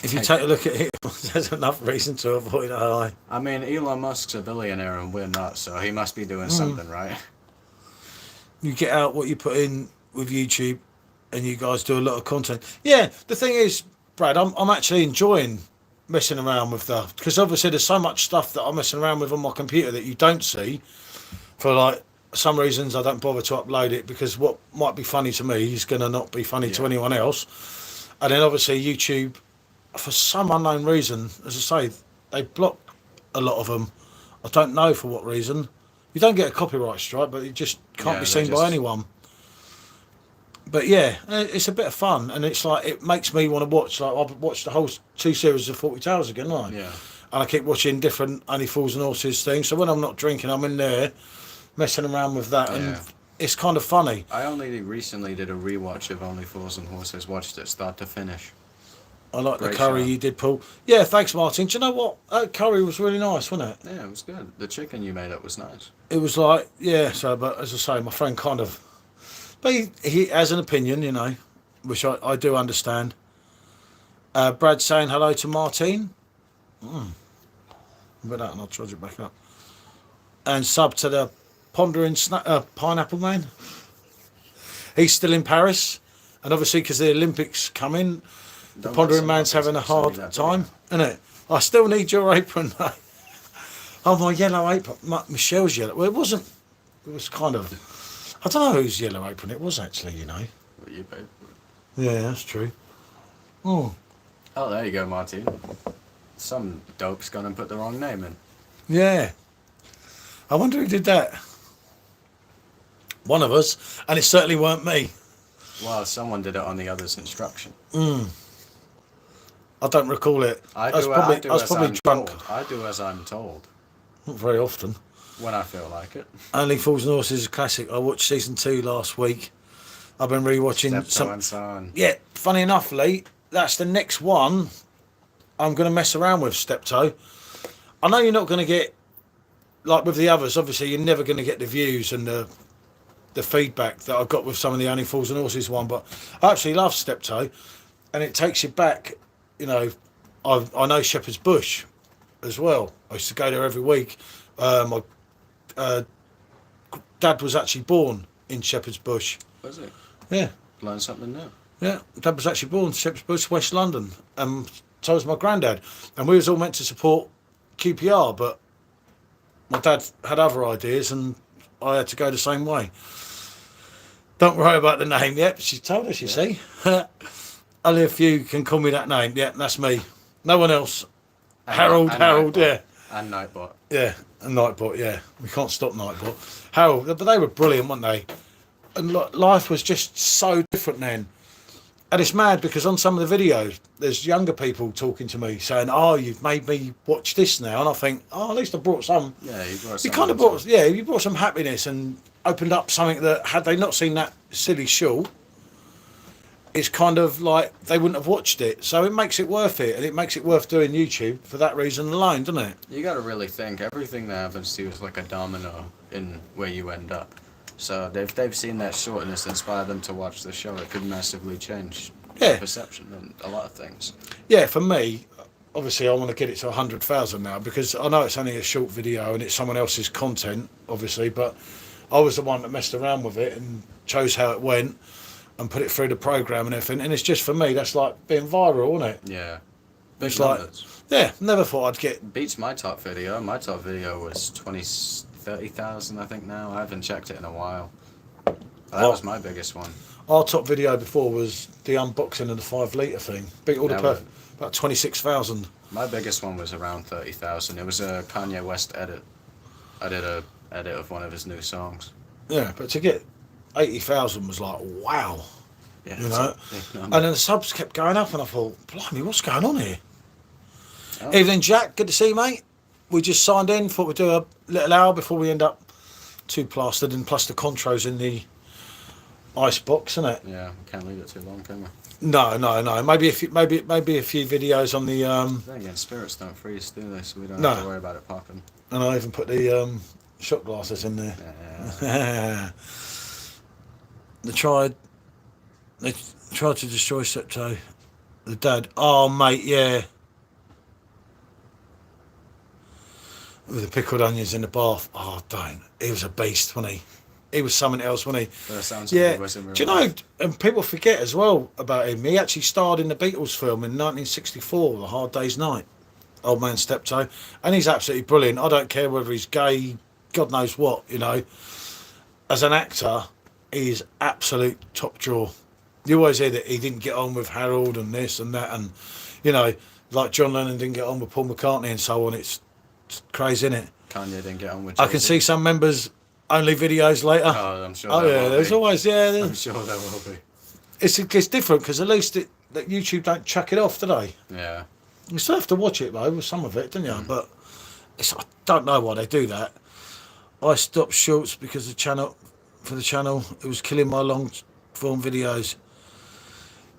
if you take a look at it, there's enough reason to avoid AI. I mean, Elon Musk's a billionaire and we're not, so he must be doing something right. You get out what you put in with YouTube, and you guys do a lot of content. Yeah, the thing is, Brad, I'm actually enjoying messing around with that because obviously there's so much stuff that I'm messing around with on my computer that you don't see. For like some reasons, I don't bother to upload it because what might be funny to me is going to not be funny to anyone else. And then obviously YouTube, for some unknown reason, as I say, they block a lot of them. I don't know for what reason. You don't get a copyright strike, but it just can't be seen by anyone. But yeah, it's a bit of fun, and it's like it makes me want to watch. Like I've watched the whole 2 series of 40 Tales again, right? Yeah. And I keep watching different Only Fools and Horses things. So when I'm not drinking, I'm in there messing around with that, and it's kind of funny. I only recently did a rewatch of Only Fools and Horses. Watched it start to finish. I like Great the curry show. you did, Paul. Yeah, thanks, Martin. Do you know what? That curry was really nice, wasn't it? Yeah, it was good. The chicken you made up was nice. It was like, yeah, so, but as I say, my friend kind of, but he has an opinion, you know, which I do understand. Brad saying hello to Martine. But that, and I'll charge it back up. And sub to the Pondering Pineapple Man. He's still in Paris, and obviously because the Olympics come in, the Pondering Man's having a hard time, isn't it? I still need your apron, mate. Oh, my yellow apron. Michelle's yellow. Well, it wasn't. It was kind of. I don't know whose yellow apron it was, actually, you know. What you paid for it. Yeah, that's true. Oh, there you go, Martin. Some dope's gone and put the wrong name in. yeah. I wonder who did that. One of us, and it certainly weren't me. Well, someone did it on the other's instruction. I don't recall it. I was probably drunk. I do as I'm told. Not very often. When I feel like it. Only Fools and Horses is a classic. I watched season 2 last week. I've been rewatching Steptoe and so on. Yeah, funny enough, Lee, that's the next one I'm going to mess around with, Steptoe. I know you're not going to get, like with the others, obviously you're never going to get the views and the feedback that I've got with some of the Only Fools and Horses one, but I actually love Steptoe, and it takes you back, you know, I know Shepherd's Bush as well. I used to go there every week. My dad was actually born in Shepherd's Bush. Was it? Yeah. Learn something new. Yeah, Dad was actually born in Shepherd's Bush, West London, and so was my granddad. And we was all meant to support QPR, but my dad had other ideas, and I had to go the same way. Don't worry about the name yet. She told us, you see. Only a few can call me that name. Yeah, that's me. No one else. Harold, yeah. And Nightbot. Yeah, and Nightbot, yeah. We can't stop Nightbot. Harold, but they were brilliant, weren't they? And life was just so different then. And it's mad because on some of the videos, there's younger people talking to me saying, "Oh, you've made me watch this now," and I think, "Oh, at least I brought some." Yeah, you brought. You kind of brought, yeah, you brought some happiness and opened up something that had they not seen that silly short, it's kind of like they wouldn't have watched it. So it makes it worth it, and it makes it worth doing YouTube for that reason alone, doesn't it? You got to really think everything that happens to you is like a domino in where you end up. So if they've seen that short and it's inspired them to watch the show, it could massively change Yeah. perception and a lot of things. Yeah, for me, obviously I want to get it to 100,000 now, because I know it's only a short video and it's someone else's content, obviously, but I was the one that messed around with it and chose how it went and put it through the program and everything. And it's just, for me, that's like being viral, isn't it? Yeah. Big It's numbers. yeah, never thought I'd get... Beats my top video. My top video was 30,000, I think now. I haven't checked it in a while. That was my biggest one. Our top video before was the unboxing of the 5 litre thing. Beat all the about 26,000. My biggest one was around 30,000. It was a Kanye West edit. I did a edit of one of his new songs. Yeah, but to get 80,000 was like, wow. Yeah, You know? And then the subs kept going up and I thought, blimey, what's going on here? Oh. Evening, Jack. Good to see you, mate. We just signed in. Thought we'd do a little hour before we end up too plastered, and plus the Contros in the ice box, isn't it? Yeah, can't leave it too long, can we? No. Maybe a few videos on the Then again, spirits don't freeze, do they? So we don't No. have to worry about it popping. and I even put the shot glasses in there. Yeah. They tried to destroy Septo, the dad. Oh, mate, yeah. With the pickled onions in the bath. Oh, don't. He was a beast, wasn't he? He was something else, wasn't he? That sounds Yeah. like he was in real Do you know, life. and people forget as well about him, he actually starred in the Beatles film in 1964, The Hard Day's Night. Old Man Steptoe. And he's absolutely brilliant. I don't care whether he's gay, God knows what, you know. As an actor, he's absolute top draw. You always hear that he didn't get on with Harold and this and that, and, you know, like John Lennon didn't get on with Paul McCartney and so on. It's crazy, isn't it? Kanye didn't get on with I can Jay-Z. see some members only videos later. Oh, I'm sure Oh there yeah, will there's be. always I'm sure there will be. It's different because at least that YouTube don't chuck it off, do they? Yeah. You still have to watch it though, with some of it, don't you? But I don't know why they do that. I stopped shorts because the channel it was killing my long form videos.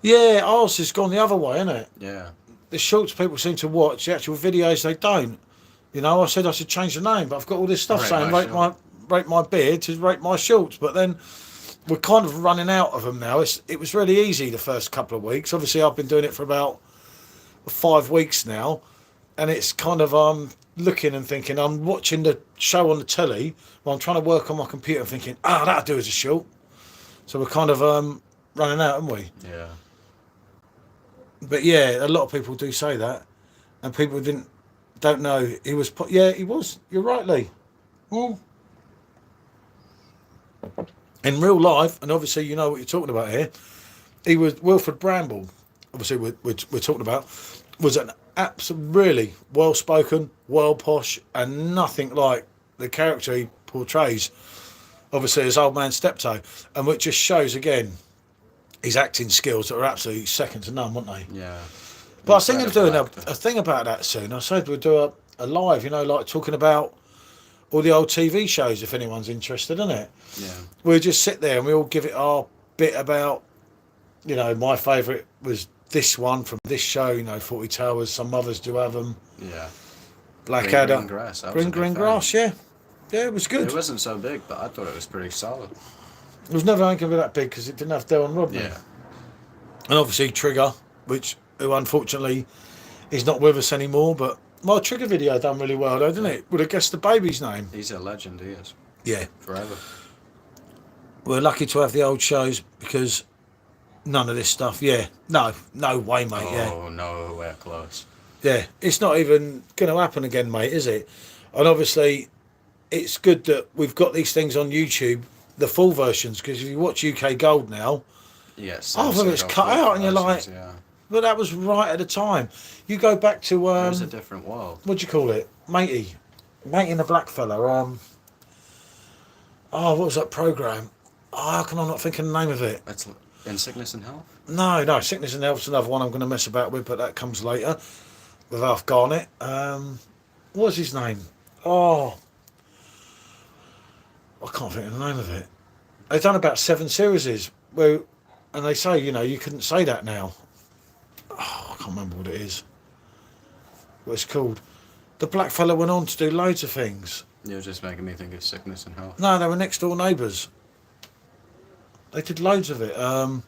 Yeah, ours has gone the other way, isn't it? Yeah. The shorts people seem to watch, the actual videos they don't. You know, I said I should change the name, but I've got all this stuff Rate saying my rate my beer to rate my shorts, but then we're kind of running out of them now. It was really easy the first couple of weeks. Obviously, I've been doing it for about 5 weeks now, and it's kind of looking and thinking. I'm watching the show on the telly while I'm trying to work on my computer, thinking, that'll do as a short. So we're kind of running out, aren't we? Yeah. But yeah, a lot of people do say that, and people don't know he was. Yeah, he was. You're right, Lee. Well, in real life, and obviously you know what you're talking about here. He was Wilfred Bramble. Obviously, we're talking about was an absolute really well spoken, well posh, and nothing like the character he portrays. Obviously, as Old Man Steptoe, and which just shows again his acting skills that are absolutely second to none, weren't they? Yeah. But I was thinking of doing Incredible a thing about that soon. I said we'd do a live, you know, like talking about all the old TV shows, if anyone's interested, isn't it? Yeah. We'll just sit there and we all give it our bit about, you know, my favourite was this one from this show, you know, 40 Towers, some others do have them. Yeah. Blackadder. Green Grass. I was a Green big Green fan. Grass, yeah. Yeah, it was good. It wasn't so big, but I thought it was pretty solid. It was never going to be that big because it didn't have Del and Rodney. Yeah. And obviously Trigger, who unfortunately is not with us anymore, but my Trigger video done really well though, didn't it? Would have guessed the baby's name. He's a legend, he is. Yeah. Forever. We're lucky to have the old shows because none of this stuff, no way, mate, yeah. Oh, nowhere close. Yeah, it's not even going to happen again, mate, is it? And obviously, it's good that we've got these things on YouTube, the full versions, because if you watch UK Gold now, Yes. half of it's cut out, and you're like, Yeah. well, that was right at the time. You go back to, It was a different world. what do you call it? Matey and the Black Fella. What was that programme? Oh, how can I not think of the name of it? It's In Sickness and Health? No, Sickness and Health's another one I'm going to mess about with, but that comes later. With Alf Garnett. What was his name? Oh, I can't think of the name of it. They've done about 7 series and And they say, you know, you couldn't say that now. Oh, I can't remember what it is. What it's called. The black fella went on to do loads of things. You're just making me think of sickness and health. No, they were next door neighbours. They did loads of it. I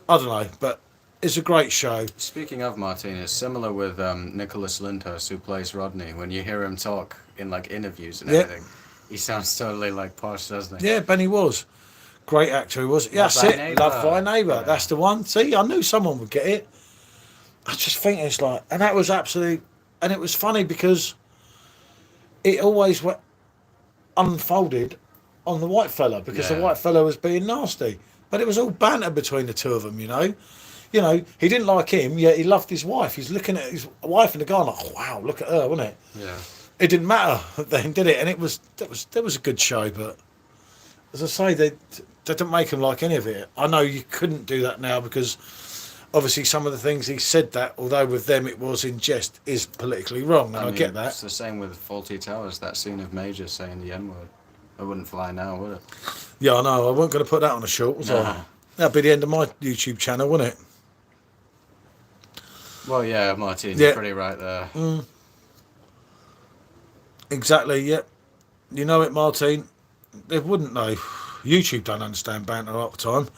don't know, but it's a great show. Speaking of Martin, it's similar with Nicholas Lyndhurst, who plays Rodney. When you hear him talk in like interviews and everything, he sounds totally like Posh, doesn't he? Yeah, Benny was. Great actor he was. Yeah, that's it. Neighbour. Love Thy Neighbour. Yeah. That's the one. See, I knew someone would get it. I just think it's like, and that was absolutely, and it was funny because it always unfolded on the white fella because the white fella was being nasty. But it was all banter between the two of them, you know. You know, he didn't like him, yet he loved his wife. He's looking at his wife in the garden like, oh, wow, look at her, wasn't it? Yeah. It didn't matter then, did it? And that was a good show, but as I say, they didn't make him like any of it. I know you couldn't do that now because obviously some of the things he said that, although with them it was in jest, is politically wrong, and I get that. It's the same with Faulty Towers, that scene of Major saying the N-word. It wouldn't fly now, would it? Yeah, I know. I wasn't going to put that on a short, was I? That'd be the end of my YouTube channel, wouldn't it? Well, yeah, Martin, you're pretty right there. Exactly, yep. You know it, Martin. They wouldn't know. YouTube don't understand banter all the time.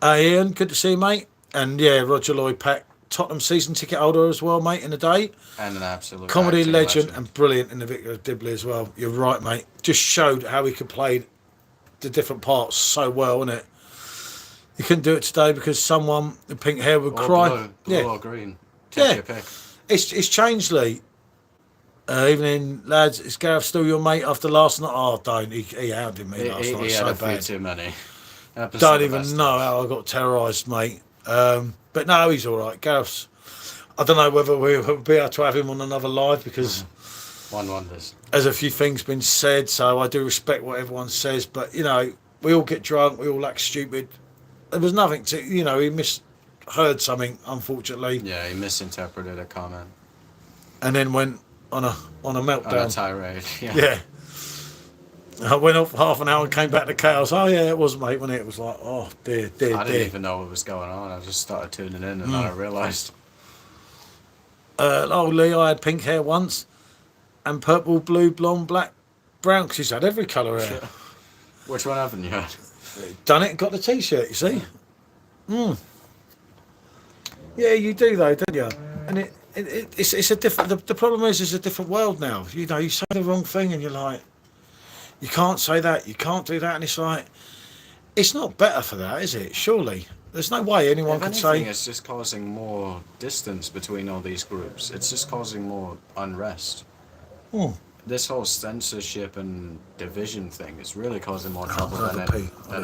Ian, good to see you, mate. And yeah, Roger Lloyd Pack, Tottenham season ticket holder as well, mate, in the day. And an absolute comedy legend and brilliant in the Vicar of Dibley as well. You're right, mate. Just showed how he could play the different parts so well, innit? You couldn't do it today because someone with pink hair would cry. Blue or green. Take your pick. It's changed, Lee. Evening, lads. Is Gareth still your mate after last night? Oh, don't. He hounded me last night. He so had bad. too many. Don't even know how I got terrorised, mate. But no, he's all right. Gareth's. I don't know whether we'll be able to have him on another live because one wonders. There's a few things been said, so I do respect what everyone says. But you know, we all get drunk, we all act stupid. There was nothing to, you know, he misheard something, unfortunately. Yeah, he misinterpreted a comment. And then went on a meltdown. On a tirade. Yeah. I went off half an hour and came back to chaos. Oh yeah, it was, mate, wasn't it? It was like, oh dear. I didn't even know what was going on. I just started tuning in and then I realised. Oh, Lee, I had pink hair once, and purple, blue, blonde, black, brown, because he's had every colour hair. Which one haven't you had? Done it, got the T-shirt, you see. Yeah, you do though, don't you? And it's a different. The problem is, it's a different world now. You know, you say the wrong thing, and you're like, you can't say that, you can't do that, and it's like, it's not better for that, is it? Surely, there's no way anyone could say. It's just causing more distance between all these groups. It's just causing more unrest. This whole censorship and division thing is really causing more trouble than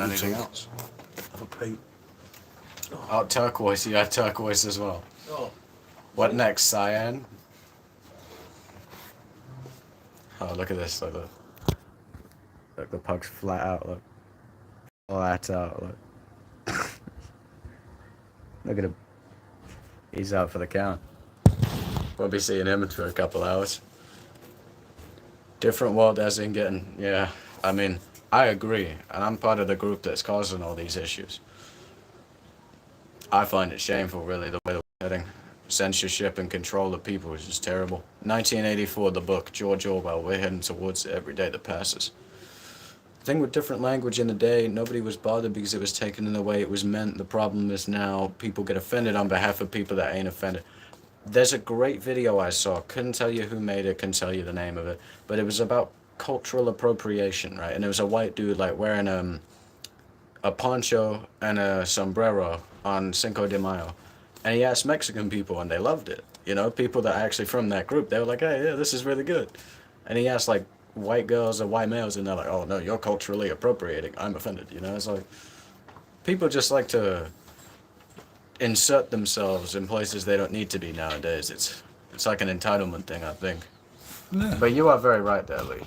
anything else. Oh, turquoise. You had turquoise as well. Oh. What next, cyan? Oh, look at this. Look, the pug's flat out. Look. Flat out. Look. Look at him. He's out for the count. We'll be seeing him for a couple hours. Different world as in getting, yeah. I mean, I agree, and I'm part of the group that's causing all these issues. I find it shameful, really, the way we're heading. Censorship and control of people is just terrible. 1984, the book, George Orwell, we're heading towards it every day that passes. The thing with different language in the day, nobody was bothered because it was taken in the way it was meant. The problem is now people get offended on behalf of people that ain't offended. There's a great video I saw, couldn't tell you who made it, couldn't tell you the name of it, but it was about cultural appropriation, right? And it was a white dude like wearing a poncho and a sombrero on Cinco de Mayo. And he asked Mexican people and they loved it. You know, people that are actually from that group, they were like, hey, yeah, this is really good. And he asked like white girls or white males and they're like, oh no, you're culturally appropriating, I'm offended, you know? It's like, people just like to insert themselves in places they don't need to be nowadays. It's like an entitlement thing, I think. Yeah. But you are very right there, Lee.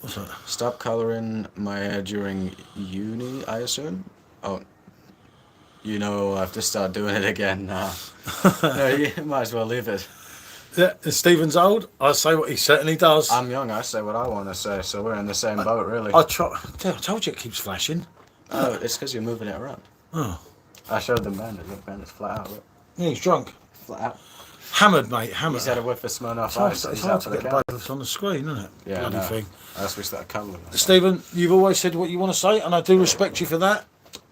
What's that? Stop coloring my hair during uni, I assume? Oh, you know, I have to start doing it again now. No, you might as well leave it. Yeah, Stephen's old. I say what he certainly does. I'm young, I say what I want to say, so we're in the same boat, really. I told you it keeps flashing. Oh, it's because you're moving it around. Oh. I showed them Bandit. Look, Bandit's flat out. Look. Yeah, he's drunk. Flat out. Hammered, mate, hammered. He's had a whiff of Smirnoff It's hard, Ice. it's He's hard out to for the get count. both of us on the screen, isn't it? Yeah, Bloody no. thing. As we start cuddling. Stephen, you've always said what you want to say, and I do respect you for that.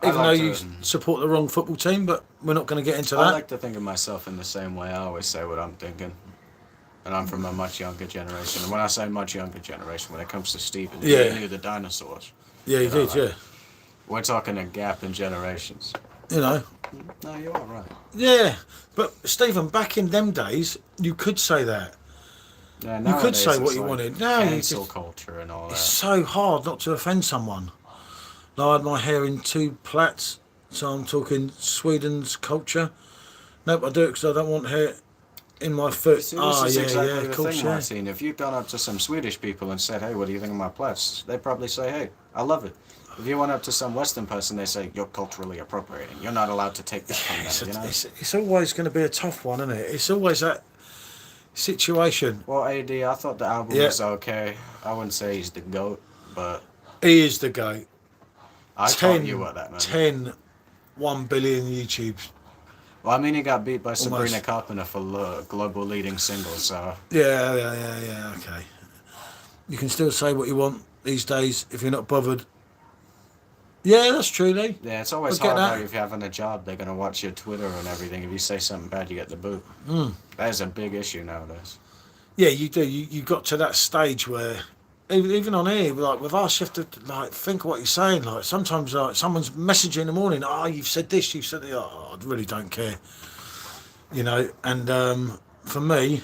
Even like though you to- support the wrong football team, but we're not going to get into I that. like to think of myself in the same way. I always say what I'm thinking. And I'm from a much younger generation. And when I say much younger generation, when it comes to Stephen, Yeah. he knew the dinosaurs. Yeah, you did, yeah. We're talking a gap in generations. You know. No, you are right. Yeah, but Stephen, back in them days, you could say that. Yeah, You could nowadays say it's what you like wanted. Now you cancel just, culture and all it's that. so hard not to offend someone. Like, I had my hair in two plaits, so I'm talking Sweden's culture. Nope, I do it because I don't want hair in my foot. See, this is exactly yeah, the of course, thing, yeah. Martin. If you'd gone up to some Swedish people and said, "Hey, what do you think of my plaits?" They'd probably say, "Hey, I love it." If you went up to some Western person, they say, "You're culturally appropriating. You're not allowed to take this from them." It's, You know. it's always going to be a tough one, isn't it? It's always that situation. Well, AD, I thought the album Yeah. was okay. I wouldn't say he's the GOAT, but He is the GOAT. I taught you what that meant. 10, 1 billion YouTubes. Well, I mean, he got beat by Almost. Sabrina Carpenter for global leading single, so... Yeah, okay. You can still say what you want these days if you're not bothered. Yeah, that's true, Lee. Yeah, it's always I get hard that. how if you're having a job, they're going to watch your Twitter and everything. If you say something bad, you get the boot. That is a big issue nowadays. Yeah, you do. You got to that stage where, even on here, like with us, you have to like think what you're saying. Like sometimes, like someone's messaging in the morning. Oh, you've said this. You've said that. Oh, I really don't care. You know. And for me,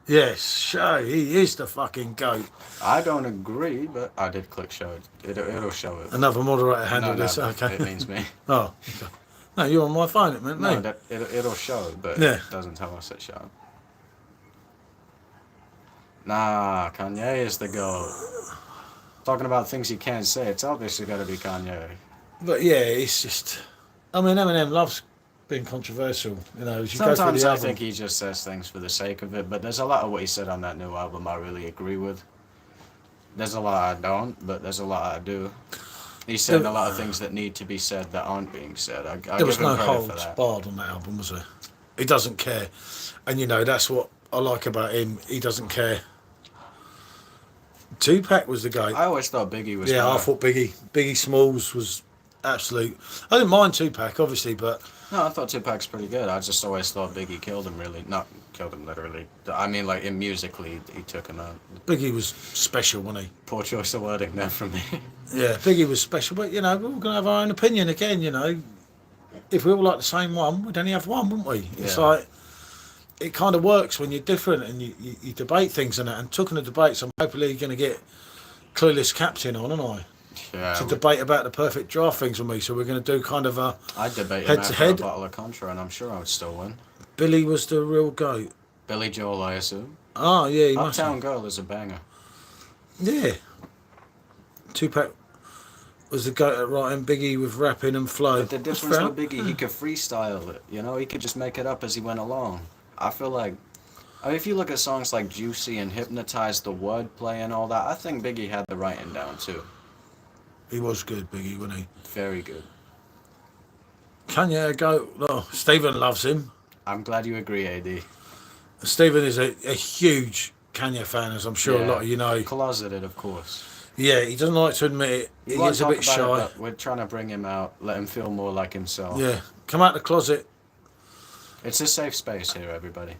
yes, show he is the fucking GOAT. I don't agree, but I did click show it. It'll show it. Another moderator handled No, this. Okay. it means me. Oh, okay. No, you're on my phone. It meant me. No, it'll show it, but Yeah. it doesn't tell us it showed. Nah, Kanye is the GOAT. Talking about things you can't say, it's obviously got to be Kanye. But yeah, it's just. I mean, Eminem loves being controversial. You know, as you go through Sometimes the I album. think he just says things for the sake of it, but there's a lot of what he said on that new album I really agree with. There's a lot I don't, but there's a lot I do. He said a lot of things that need to be said that aren't being said. I There was give him no credit for holds that. barred on that album, was there? He doesn't care, and you know that's what I like about him. He doesn't care. Tupac was the guy. I always thought Biggie was Yeah, better. I thought Biggie Smalls was absolute. I didn't mind Tupac, obviously, but No, I thought Tupac's pretty good. I just always thought Biggie killed him, really. Not killed him literally. I mean, like, in musically, he took him out. Biggie was special, wasn't Poor choice of wording there from me. he? Yeah, Biggie was special, but you know, we're all gonna have our own opinion again. You know, if we all like the same one, we'd only have one, wouldn't we? It's Yeah. like it kind of works when you're different and you debate things and that. And talking of debates, I'm hopefully going to get Clueless Captain on, aren't I? Yeah, To debate about the perfect draft things with me. So we're going to do kind of a I'd debate him head to after head. a bottle of Contra, and I'm sure I would still win. Billy was the real GOAT. Billy Joel, I assume. Oh yeah, he must. Uptown Have. Girl is a banger. Yeah. Tupac was the GOAT at writing. Biggie with rapping and flow. But the That's difference fair. with Biggie, he could freestyle it. You know, he could just make it up as he went along. I feel like, I mean, if you look at songs like Juicy and Hypnotize, the wordplay and all that, I think Biggie had the writing down too. He was good, Biggie, wasn't he? Very good. Kanye a GOAT. Oh, Stephen loves him. I'm glad you agree, AD. Stephen is a huge Kanye fan, as I'm sure a lot of you know. Closeted, of course. Yeah, he doesn't like to admit it. He won't gets a talk bit about shy. it, but we're trying to bring him out, let him feel more like himself. Yeah, come out the closet. It's a safe space here, everybody.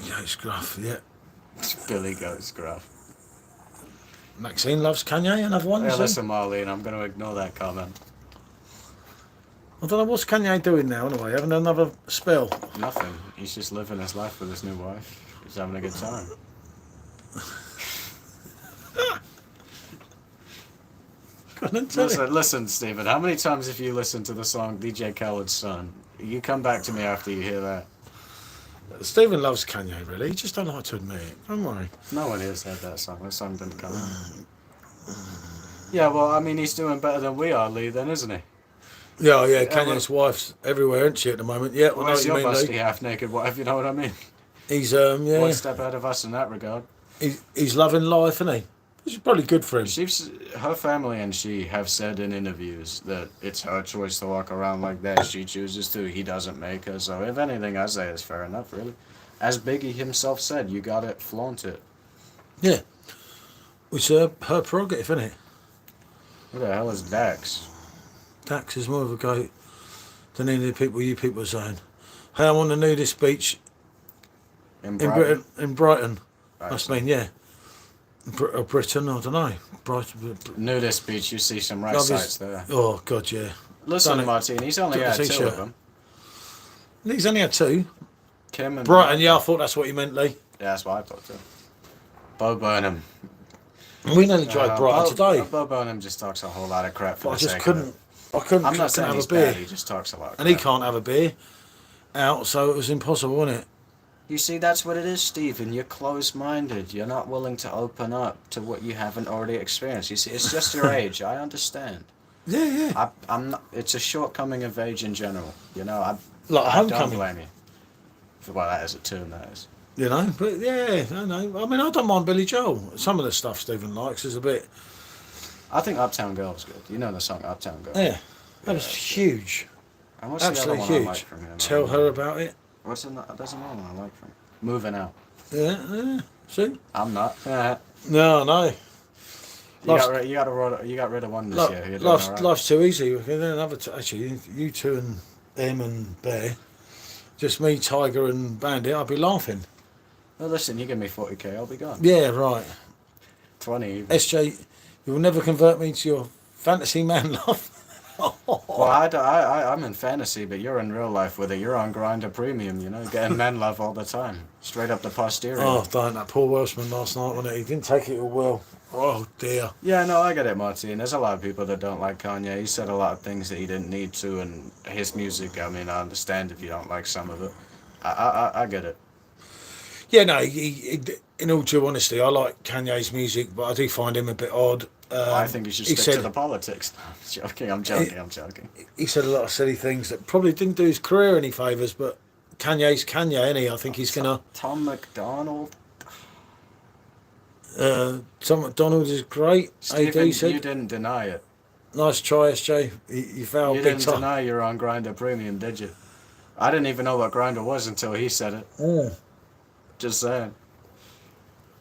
Yeah, it's gruff. Yeah, Billy Goat's gruff. Maxine loves Kanye. Another one. Yeah, is he? listen, Marlene, I'm going to ignore that comment. I don't know what's Kanye doing now. Anyway, having another spell. Nothing. He's just living his life with his new wife. He's having a good time. Go on and tell him. Listen, Stephen, how many times have you listened to the song DJ Khaled's Son? You come back to me after you hear that. Stephen loves Kanye. Really, he just don't like to admit it. Don't worry. No one here's heard that song. That song didn't come out. Yeah, well, I mean, he's doing better than we are, Lee, then, isn't he? Yeah, yeah. Yeah, Kanye's wife's everywhere, isn't she, at the moment? Yeah, well, Where's know your what you busty mean, half-naked wife, you know what I mean? Lee. He's yeah. One step ahead of us in that regard. He's loving life, isn't he? Which is probably good for him. Her family and she have said in interviews that it's her choice to walk around like that. She chooses to. He doesn't make her. So if anything, I say it's fair enough, really. As Biggie himself said, you gotta flaunt it. Yeah. It's her prerogative, isn't it? Who the hell is Dax? Dax is more of a goat than any of the people you people are saying. Hey, I'm on the nudist beach In in Brighton? Britain. In Brighton. Right. Must mean, yeah. Britain, I don't know. Brighton. Nudist beach, you see some right Obvious- sights there. Oh, God, yeah. Listen, Done it. Martin, he's only Took the had two t-shirt. of them. He's only had two. Kim and Brighton, yeah, I thought that's what you meant, Lee. Yeah, that's what I thought too. Bo Burnham. We nearly tried Brighton today. Bo Burnham just talks a whole lot of crap for But I the just sake of couldn't. it. I couldn't I'm not saying have he's a beer. bad, he just talks a lot of And he crap. can't have a beer out, so it was impossible, wasn't it? You see, that's what it is, Stephen. You're closed-minded. You're not willing to open up to what you haven't already experienced. You see, it's just your age. I understand. Yeah, yeah. I'm not. It's a shortcoming of age in general. You know, Like I don't Homecoming. blame you. Well, that is a term, that is. You know, but yeah, I know. I mean, I don't mind Billy Joel. Some of the stuff Stephen likes is a bit. I think Uptown Girl's good. You know the song Uptown Girl. Yeah, that was huge. And what's the other Absolutely one I huge. like from him? Tell her about it. What's another? There's another one I like from him. Moving Out. Yeah, yeah. See? I'm not. No, no. You got rid of one this year. You're doing all right. Life's too easy. We can do another. Actually, you two and him and Bear, just me, Tiger and Bandit. I'd be laughing. Well, listen, you give me 40k, I'll be gone. Yeah, right. 20 even. SJ, you will never convert me to your fantasy man love. Well, I'm in fantasy, but you're in real life with it. You're on Grindr Premium, you know, getting men love all the time. Straight up the posterior. Oh, don't, that poor Welshman last night, wasn't it? He didn't take it all well. Oh, dear. Yeah, no, I get it, Martin. There's a lot of people that don't like Kanye. He said a lot of things that he didn't need to, and his music, I mean, I understand if you don't like some of it. I get it. Yeah, no, in all due honesty, I like Kanye's music, but I do find him a bit odd. I think you should stick to the politics. I'm joking. He said a lot of silly things that probably didn't do his career any favours, but Kanye's Kanye, isn't he? I think he's going to... Tom McDonald. Tom McDonald is great. Stephen, AD said. you didn't deny it. Nice try, SJ. You fouled You big didn't time. deny you're on Grindr Premium, did you? I didn't even know what Grindr was until he said it. Mm. Just saying.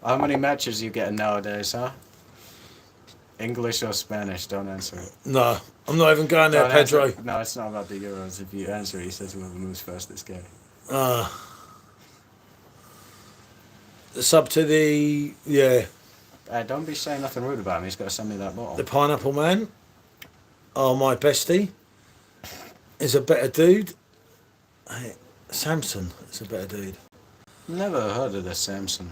How many matches you getting nowadays, huh? English or Spanish? Don't answer it. No, I'm not even going there, Don't Pedro. answer- No, it's not about the Euros. If you answer, he says whoever moves first is gay. It's up to the... Yeah. Don't be saying nothing rude about him. He's got to send me that bottle. The Pineapple Man. Oh, my bestie. Is a better dude. Hey, Samson is a better dude. Never heard of this Samson.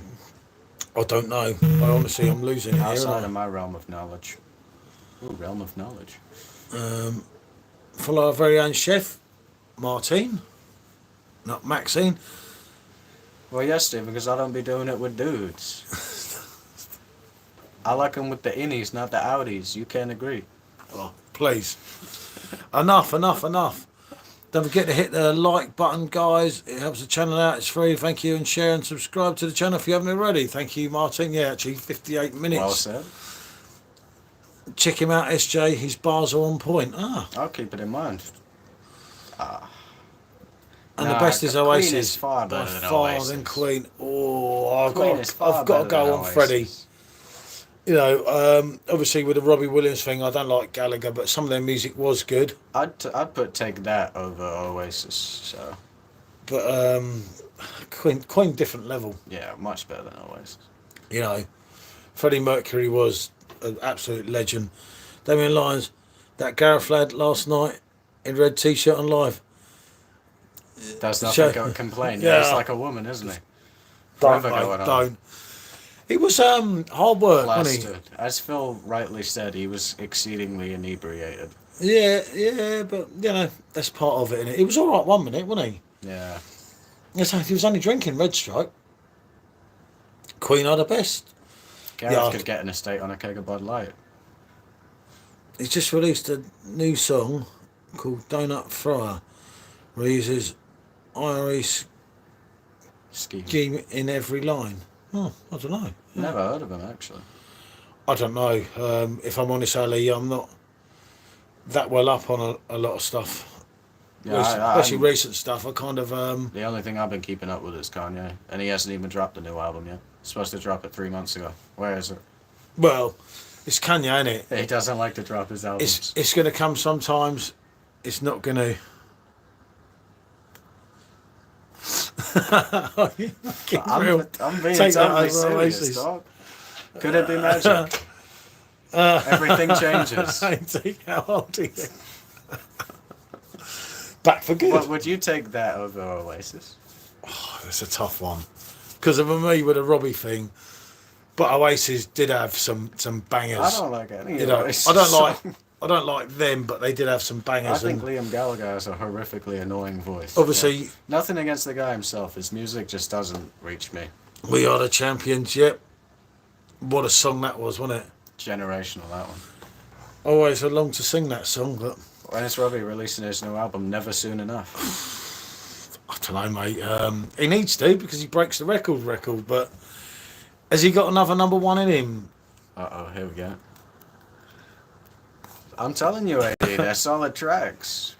I don't know. Honestly, I'm losing it Outside here. of my realm of knowledge. Ooh, realm of knowledge. Follow our very own chef, Martine. Not Maxine. Well, yes, Stephen, because I don't be doing it with dudes. I like them with the innies, not the outies. You can't agree. Oh, please. Enough. Don't forget to hit the like button, guys. It helps the channel out. It's free. Thank you. And share and subscribe to the channel if you haven't already. Thank you, Martin. Yeah, actually, 58 minutes. Well said. Check him out, SJ. His bars are on point. I'll keep it in mind. And Nah, the best is Queen Oasis. is far By better than far Oasis. than Queen. Oh, I've Queen got is far I've got to better go than on Oasis. Freddie. You know, obviously with the Robbie Williams thing, I don't like Gallagher, but some of their music was good. I'd put Take That over Oasis. So But Queen, different level. yeah, much better than Oasis. You know, Freddie Mercury was an absolute legend. Damien Lyons, that Gareth lad last night in red t-shirt on live. Does Sure. nothing go complain. Yeah. Yeah, it's like a woman, isn't he? Don't, Forever going on. don't. It was hard work, wasn't he? Blasted. As Phil rightly said, he was exceedingly inebriated. Yeah, but you know that's part of it. Innit? He was all right 1 minute, wasn't he? Yeah. Yes, he was only drinking Red Stripe. Queen are the best. Gareth Yeah. could get an estate on a keg of Bud Light. He's just released a new song called Donut Fryer, where he uses Irish Ski. scheme in every line. Oh, I don't know. Never heard of him, actually. I don't know. If I'm honest, Ali, I'm not that well up on a lot of stuff. Yeah, Especially recent stuff. I kind of the only thing I've been keeping up with is Kanye, and he hasn't even dropped a new album yet. Supposed to drop it 3 months ago. Where is it? well, it's Kanye, ain't it? He doesn't like to drop his albums. It's going to come sometimes. It's not going to. I'm being Take that totally over serious, Oasis. dog. Could it be magic? Everything changes. How old are you? Back for good. What would you take that over Oasis? Oh, it's a tough one because of me with the Robbie thing. But Oasis did have some bangers. I don't like any. You know, Oasis I don't song. like them, but they did have some I bangers. think Liam Gallagher has a horrifically annoying voice. Obviously, yeah. Nothing against the guy himself. His music just doesn't reach me. We Are the Champions. Yep. What a song that was, wasn't it? Generational, that one. Always longed to sing that song, but When is Robbie releasing his new album? Never soon enough. I don't know, mate. He needs to because he breaks the record. But has he got another number one in him? Here we go. I'm telling you, AD, they're solid tracks.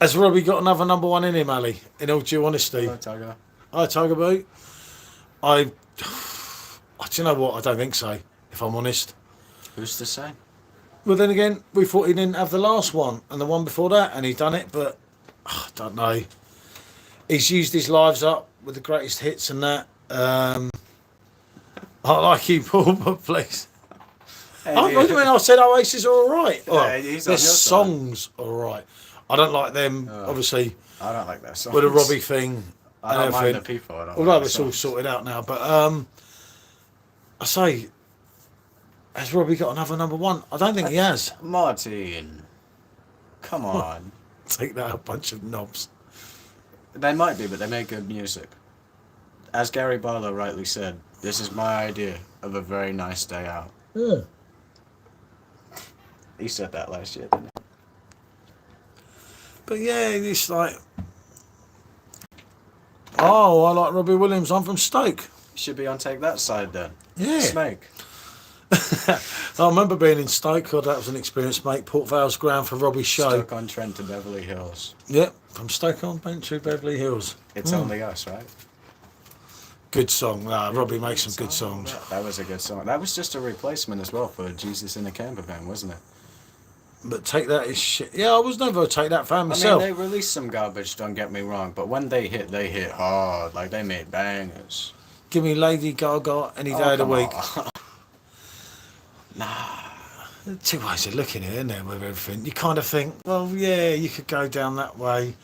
Has Robbie got another number one in him, Ali? In all due honesty. Hello, Tiger. Hi, Tiger Boot. Do you know what? I don't think so, if I'm honest. Who's to say? Well, then again, we thought he didn't have the last one and the one before that, and he done it, but I don't know. He's used his lives up with the greatest hits and that. I like you, Paul, but please. I said Oasis are all right. Their songs are all right. I don't like them, obviously. I don't like that song. With the Robbie thing. I don't mind the people. Although it's all sorted out now, but I say, has Robbie got another number one? I don't think he has. Martin, come on. Take that, a bunch of knobs. They might be, but they make good music. As Gary Barlow rightly said, this is my idea of a very nice day out. Yeah. He said that last year, didn't he? But yeah, it's like, oh, I like Robbie Williams. I'm from Stoke. Should be on Take That side then. Yeah. Snake. I remember being in Stoke. God, that was an experience, mate. Port Vale's ground for Robbie's show. Stoke-on-Trent to Beverly Hills. Yep, from Stoke-on-Trent to Beverly Hills. It's Only Us, right? Good song. Nah, Robbie makes some good songs. That was a good song. That was just a replacement as well for Jesus in the Camper Van, wasn't it? But Take That is shit. Yeah, I was never a Take That fan myself. I mean, they released some garbage, don't get me wrong, but when they hit hard. Like, they made bangers. Give me Lady Gaga any day of the week. Nah. Two ways of looking at it, isn't there, with everything. You kind of think, well, yeah, you could go down that way.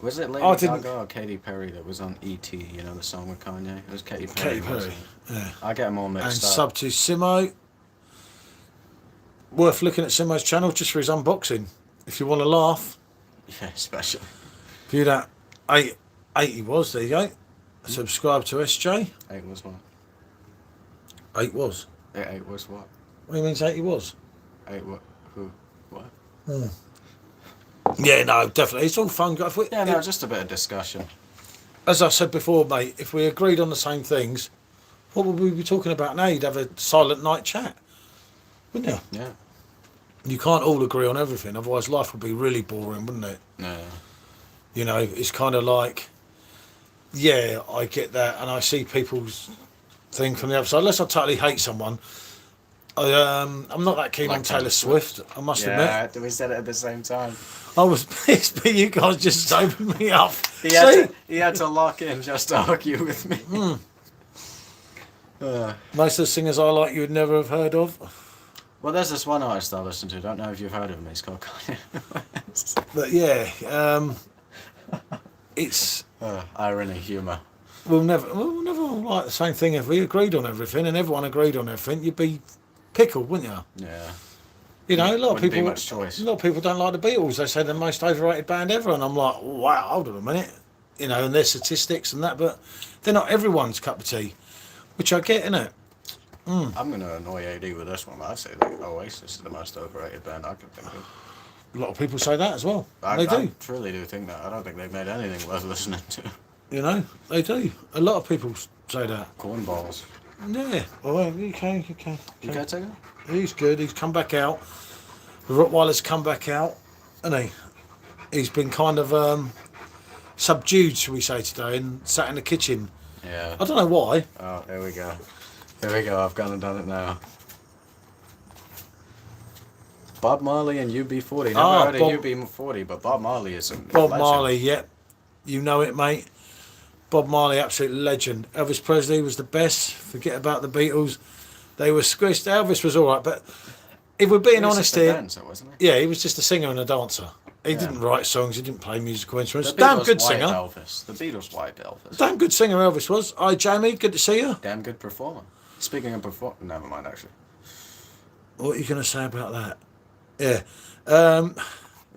Was it Lady Gaga or Katy Perry that was on E.T., you know, the song with Kanye? It was Katy Perry. Katy Perry, yeah. I get them all mixed up. And sub to Simo. Worth looking at Simo's channel just for his unboxing. If you want to laugh. Yeah, especially. View that. 80 was, there you go. Subscribe to SJ. 8 was what? 8 was. 8 was what? What do you mean 80 was? 8 what? Who? What? Yeah, no, definitely. It's all fun. Just a bit of discussion. As I said before, mate, if we agreed on the same things, what would we be talking about now? You'd have a silent night chat, wouldn't you? Yeah. You can't all agree on everything, otherwise life would be really boring, wouldn't it? No. You know, it's kind of like, yeah, I get that, and I see people's thing from the other side. Unless I totally hate someone, I'm not that keen on Taylor Swift, I must admit. Yeah, we said it at the same time. I was pissed, but you guys just opened me up. He had to lock in just to argue with me. Most of the singers I like you would never have heard of. Well, there's this one artist I listen to. Don't know if you've heard of him. He's called Kanye. But yeah, it's irony, humour. we'll never like the same thing. If we agreed on everything and everyone agreed on everything, you'd be pickled, wouldn't you? Yeah. You know, a lot of people. Much choice. A lot of people don't like the Beatles. They say they're the most overrated band ever, and I'm like, wow, hold on a minute. You know, and their statistics and that, but they're not everyone's cup of tea, which I get, innit? I'm going to annoy AD with this one. I say that Oasis is the most overrated band I can think of. A lot of people say that as well. I do. truly do think that. I don't think they've made anything worth listening to. You know, they do. A lot of people say that. Cornballs. Yeah. Well, you can. You go take it? He's good. He's come back out. The Rottweiler's come back out, hasn't he? He's been kind of subdued, shall we say, today, and sat in the kitchen. Yeah. I don't know why. Oh, here we go. Here we go. I've gone and done it now. Bob Marley and UB40. Never heard of UB40, but Bob Marley is a Bob legend. Marley, yep. You know it, mate. Bob Marley, absolute legend. Elvis Presley was the best. Forget about the Beatles. They were squished. Elvis was all right, but if we're being honest here, dancer, wasn't he? yeah, he was just a singer and a dancer. He Yeah. didn't write songs. He didn't play musical instruments. The Damn Beatles good wiped singer. Elvis. The Beatles wiped Elvis. Damn good singer Elvis was. Hi, Jamie. Good to see you. Damn good performer. Speaking of perform, never mind actually. What are you going to say about that? Yeah.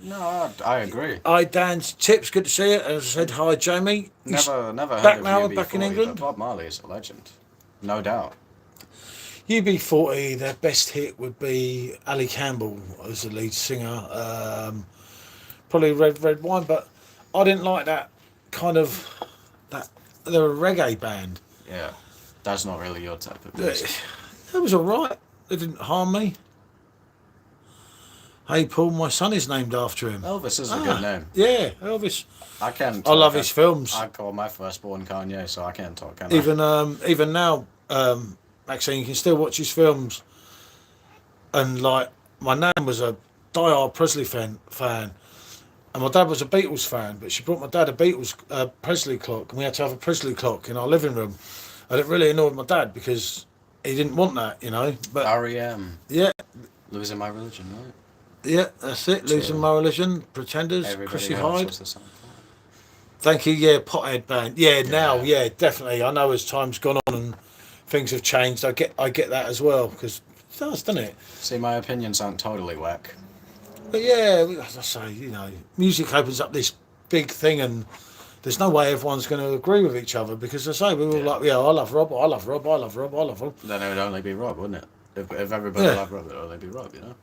No, I agree. Hi, Dan's Tips. Good to see you. As I said, hi, Jamie. He's Never heard back of now, UB40, back in but England. Bob Marley is a legend, no doubt. UB40, their best hit would be Ali Campbell as the lead singer. Probably Red Wine, but I didn't like that kind of that. They're a reggae band. Yeah, that's not really your type of music. It was all right. They didn't harm me. Hey Paul, my son is named after him. Elvis is a good name. Yeah, Elvis. I can't. I love his films. I call my firstborn Kanye, so I can't talk. Can Even now, Maxine, you can still watch his films. And like, my nan was a die-hard Presley fan, and my dad was a Beatles fan. But she brought my dad a Beatles Presley clock, and we had to have a Presley clock in our living room. And it really annoyed my dad because he didn't want that, you know. But R.E.M. yeah, Losing My Religion, right? yeah, that's it. Losing My Religion, Pretenders, Everybody Chrissy else Hyde. was the same. Thank you. Yeah, Pothead band. Yeah, now, yeah, definitely. I know as time's gone on and things have changed. I get that as well because it does, doesn't it? See, my opinions aren't totally whack. But yeah, as I say, you know, music opens up this big thing, and there's no way everyone's going to agree with each other because I say we're all like, yeah, I love Rob, I love Rob, I love Rob, I love Rob. Then it would only be Rob, wouldn't it? If everybody loved Rob, it would only be Rob, you know.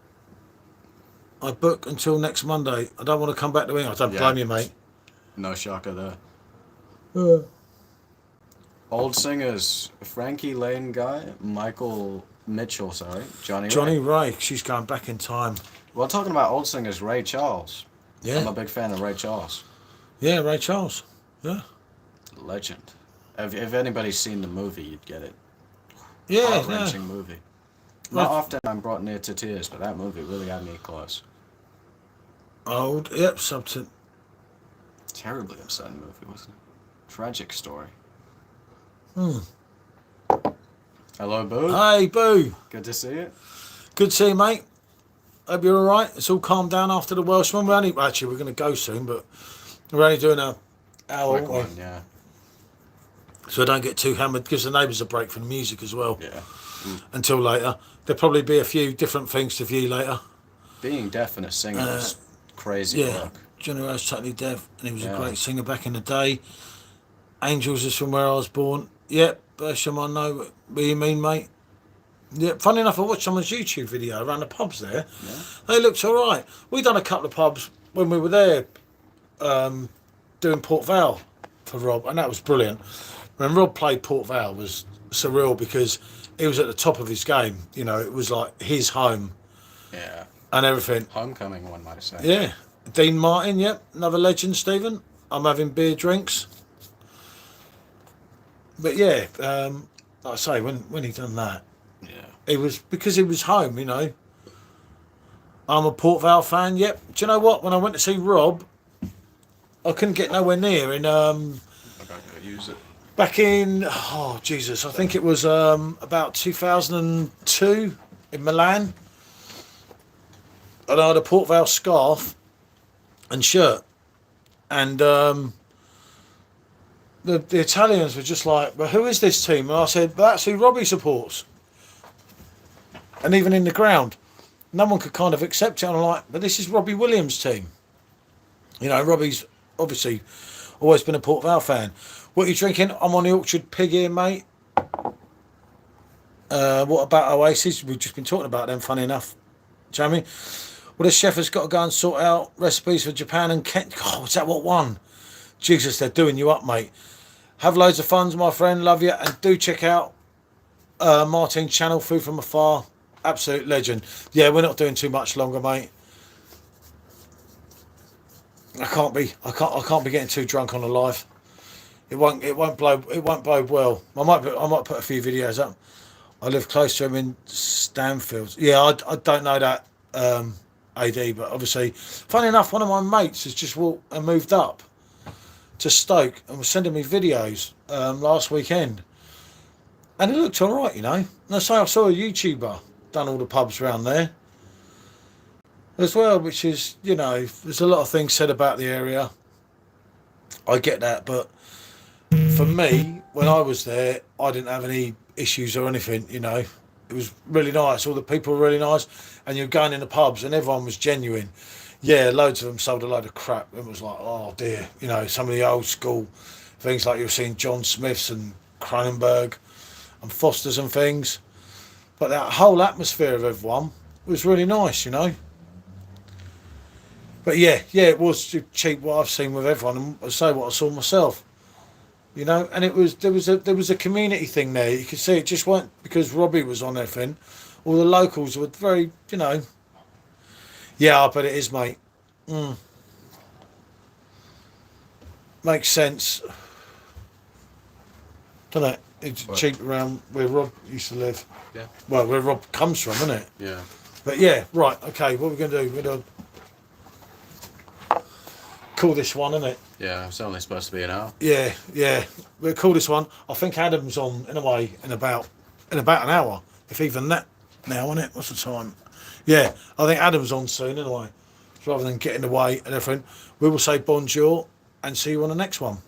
I book until next Monday. I don't want to come back to England. I don't blame you, mate. No shocker there. Old singers, Frankie Lane guy, Michael Mitchell, Johnny Ray. She's going back in time. Well, talking about old singers, Ray Charles. Yeah. I'm a big fan of Ray Charles. Yeah, Ray Charles. Yeah. Legend. If anybody's seen the movie, you'd get it. Yeah. Heart-wrenching movie. Not often I'm brought near to tears, but that movie really had me close. Old. Yep. Something. Terribly upsetting movie, wasn't it? Tragic story. Hello, Boo. Hey, Boo. Good to see you. Good to see you, mate. Hope you're all right. It's all calmed down after the Welshman. We're going to go soon, but we're only doing an hour. Quick one, yeah. So I don't get too hammered. Gives the neighbours a break from the music as well. Yeah. Until later. There'll probably be a few different things to view later. Being deaf and a singer is crazy work. Johnny Rose totally deaf, and he was a great singer back in the day. Angels is from where I was born. Yep, Bersham, I know what you mean, mate. Yeah, funny enough, I watched someone's YouTube video around the pubs there. Yeah. They looked all right. We done a couple of pubs when we were there doing Port Vale for Rob, and that was brilliant. When Rob played Port Vale, it was surreal because he was at the top of his game. You know, it was like his home. Yeah. And everything. Homecoming, one might say. Yeah. Dean Martin, yep, another legend, Stephen. I'm having beer drinks. But yeah, like I say, when he done that, it was because he was home, you know. I'm a Port Vale fan, yep. Do you know what? When I went to see Rob, I couldn't get nowhere near in Use it. back in I think it was about 2002 in Milan. And I had a Port Vale scarf and shirt, and the Italians were just like, "Well, who is this team?" And I said, "Well, that's who Robbie supports." And even in the ground, no one could kind of accept it. And I'm like, "But this is Robbie Williams' team." You know, Robbie's obviously always been a Port Vale fan. What are you drinking? I'm on the Orchard Pig here, mate. What about Oasis? We've just been talking about them, funny enough, Jamie. Well, the chef has got to go and sort out recipes for Japan and Kent. Oh, is that what won? Jesus, they're doing you up, mate. Have loads of fun, my friend. Love you. And do check out Martin Channel, Food from Afar, absolute legend. Yeah, we're not doing too much longer, mate. I can't be getting too drunk on the live. It won't bode well. I might put a few videos up. I live close to him in Stanfield. Yeah, I don't know that AD, but obviously, funny enough, one of my mates has just walked and moved up to Stoke and was sending me videos last weekend, and it looked all right, you know. And I saw a YouTuber done all the pubs around there as well, which is, you know, there's a lot of things said about the area. I get that, but for me, when I was there, I didn't have any issues or anything, you know. It was really nice. All the people were really nice, and you're going in the pubs, and everyone was genuine. Yeah, loads of them sold a load of crap. It was like, oh dear, you know, some of the old school things like you're seeing John Smiths and Cronenberg and Foster's and things. But that whole atmosphere of everyone was really nice, you know. But yeah, it was cheap what I've seen with everyone, and I say what I saw myself. You know, and there was a community thing there. You could see it just weren't because Robbie was on everything. All the locals were very, you know. Yeah, I bet it is, mate. Makes sense. Don't it? It's cheap around where Rob used to live. Yeah. Well, where Rob comes from, isn't it? Yeah. But yeah, right. Okay, what are we going to do? We're going to call this one, isn't it? Yeah, it's only supposed to be an hour. Yeah. We'll call this one. I think Adam's on in a way in about an hour, if even that now, isn't it? What's the time? Yeah, I think Adam's on soon anyway. Rather than getting away and everything, we will say bonjour and see you on the next one.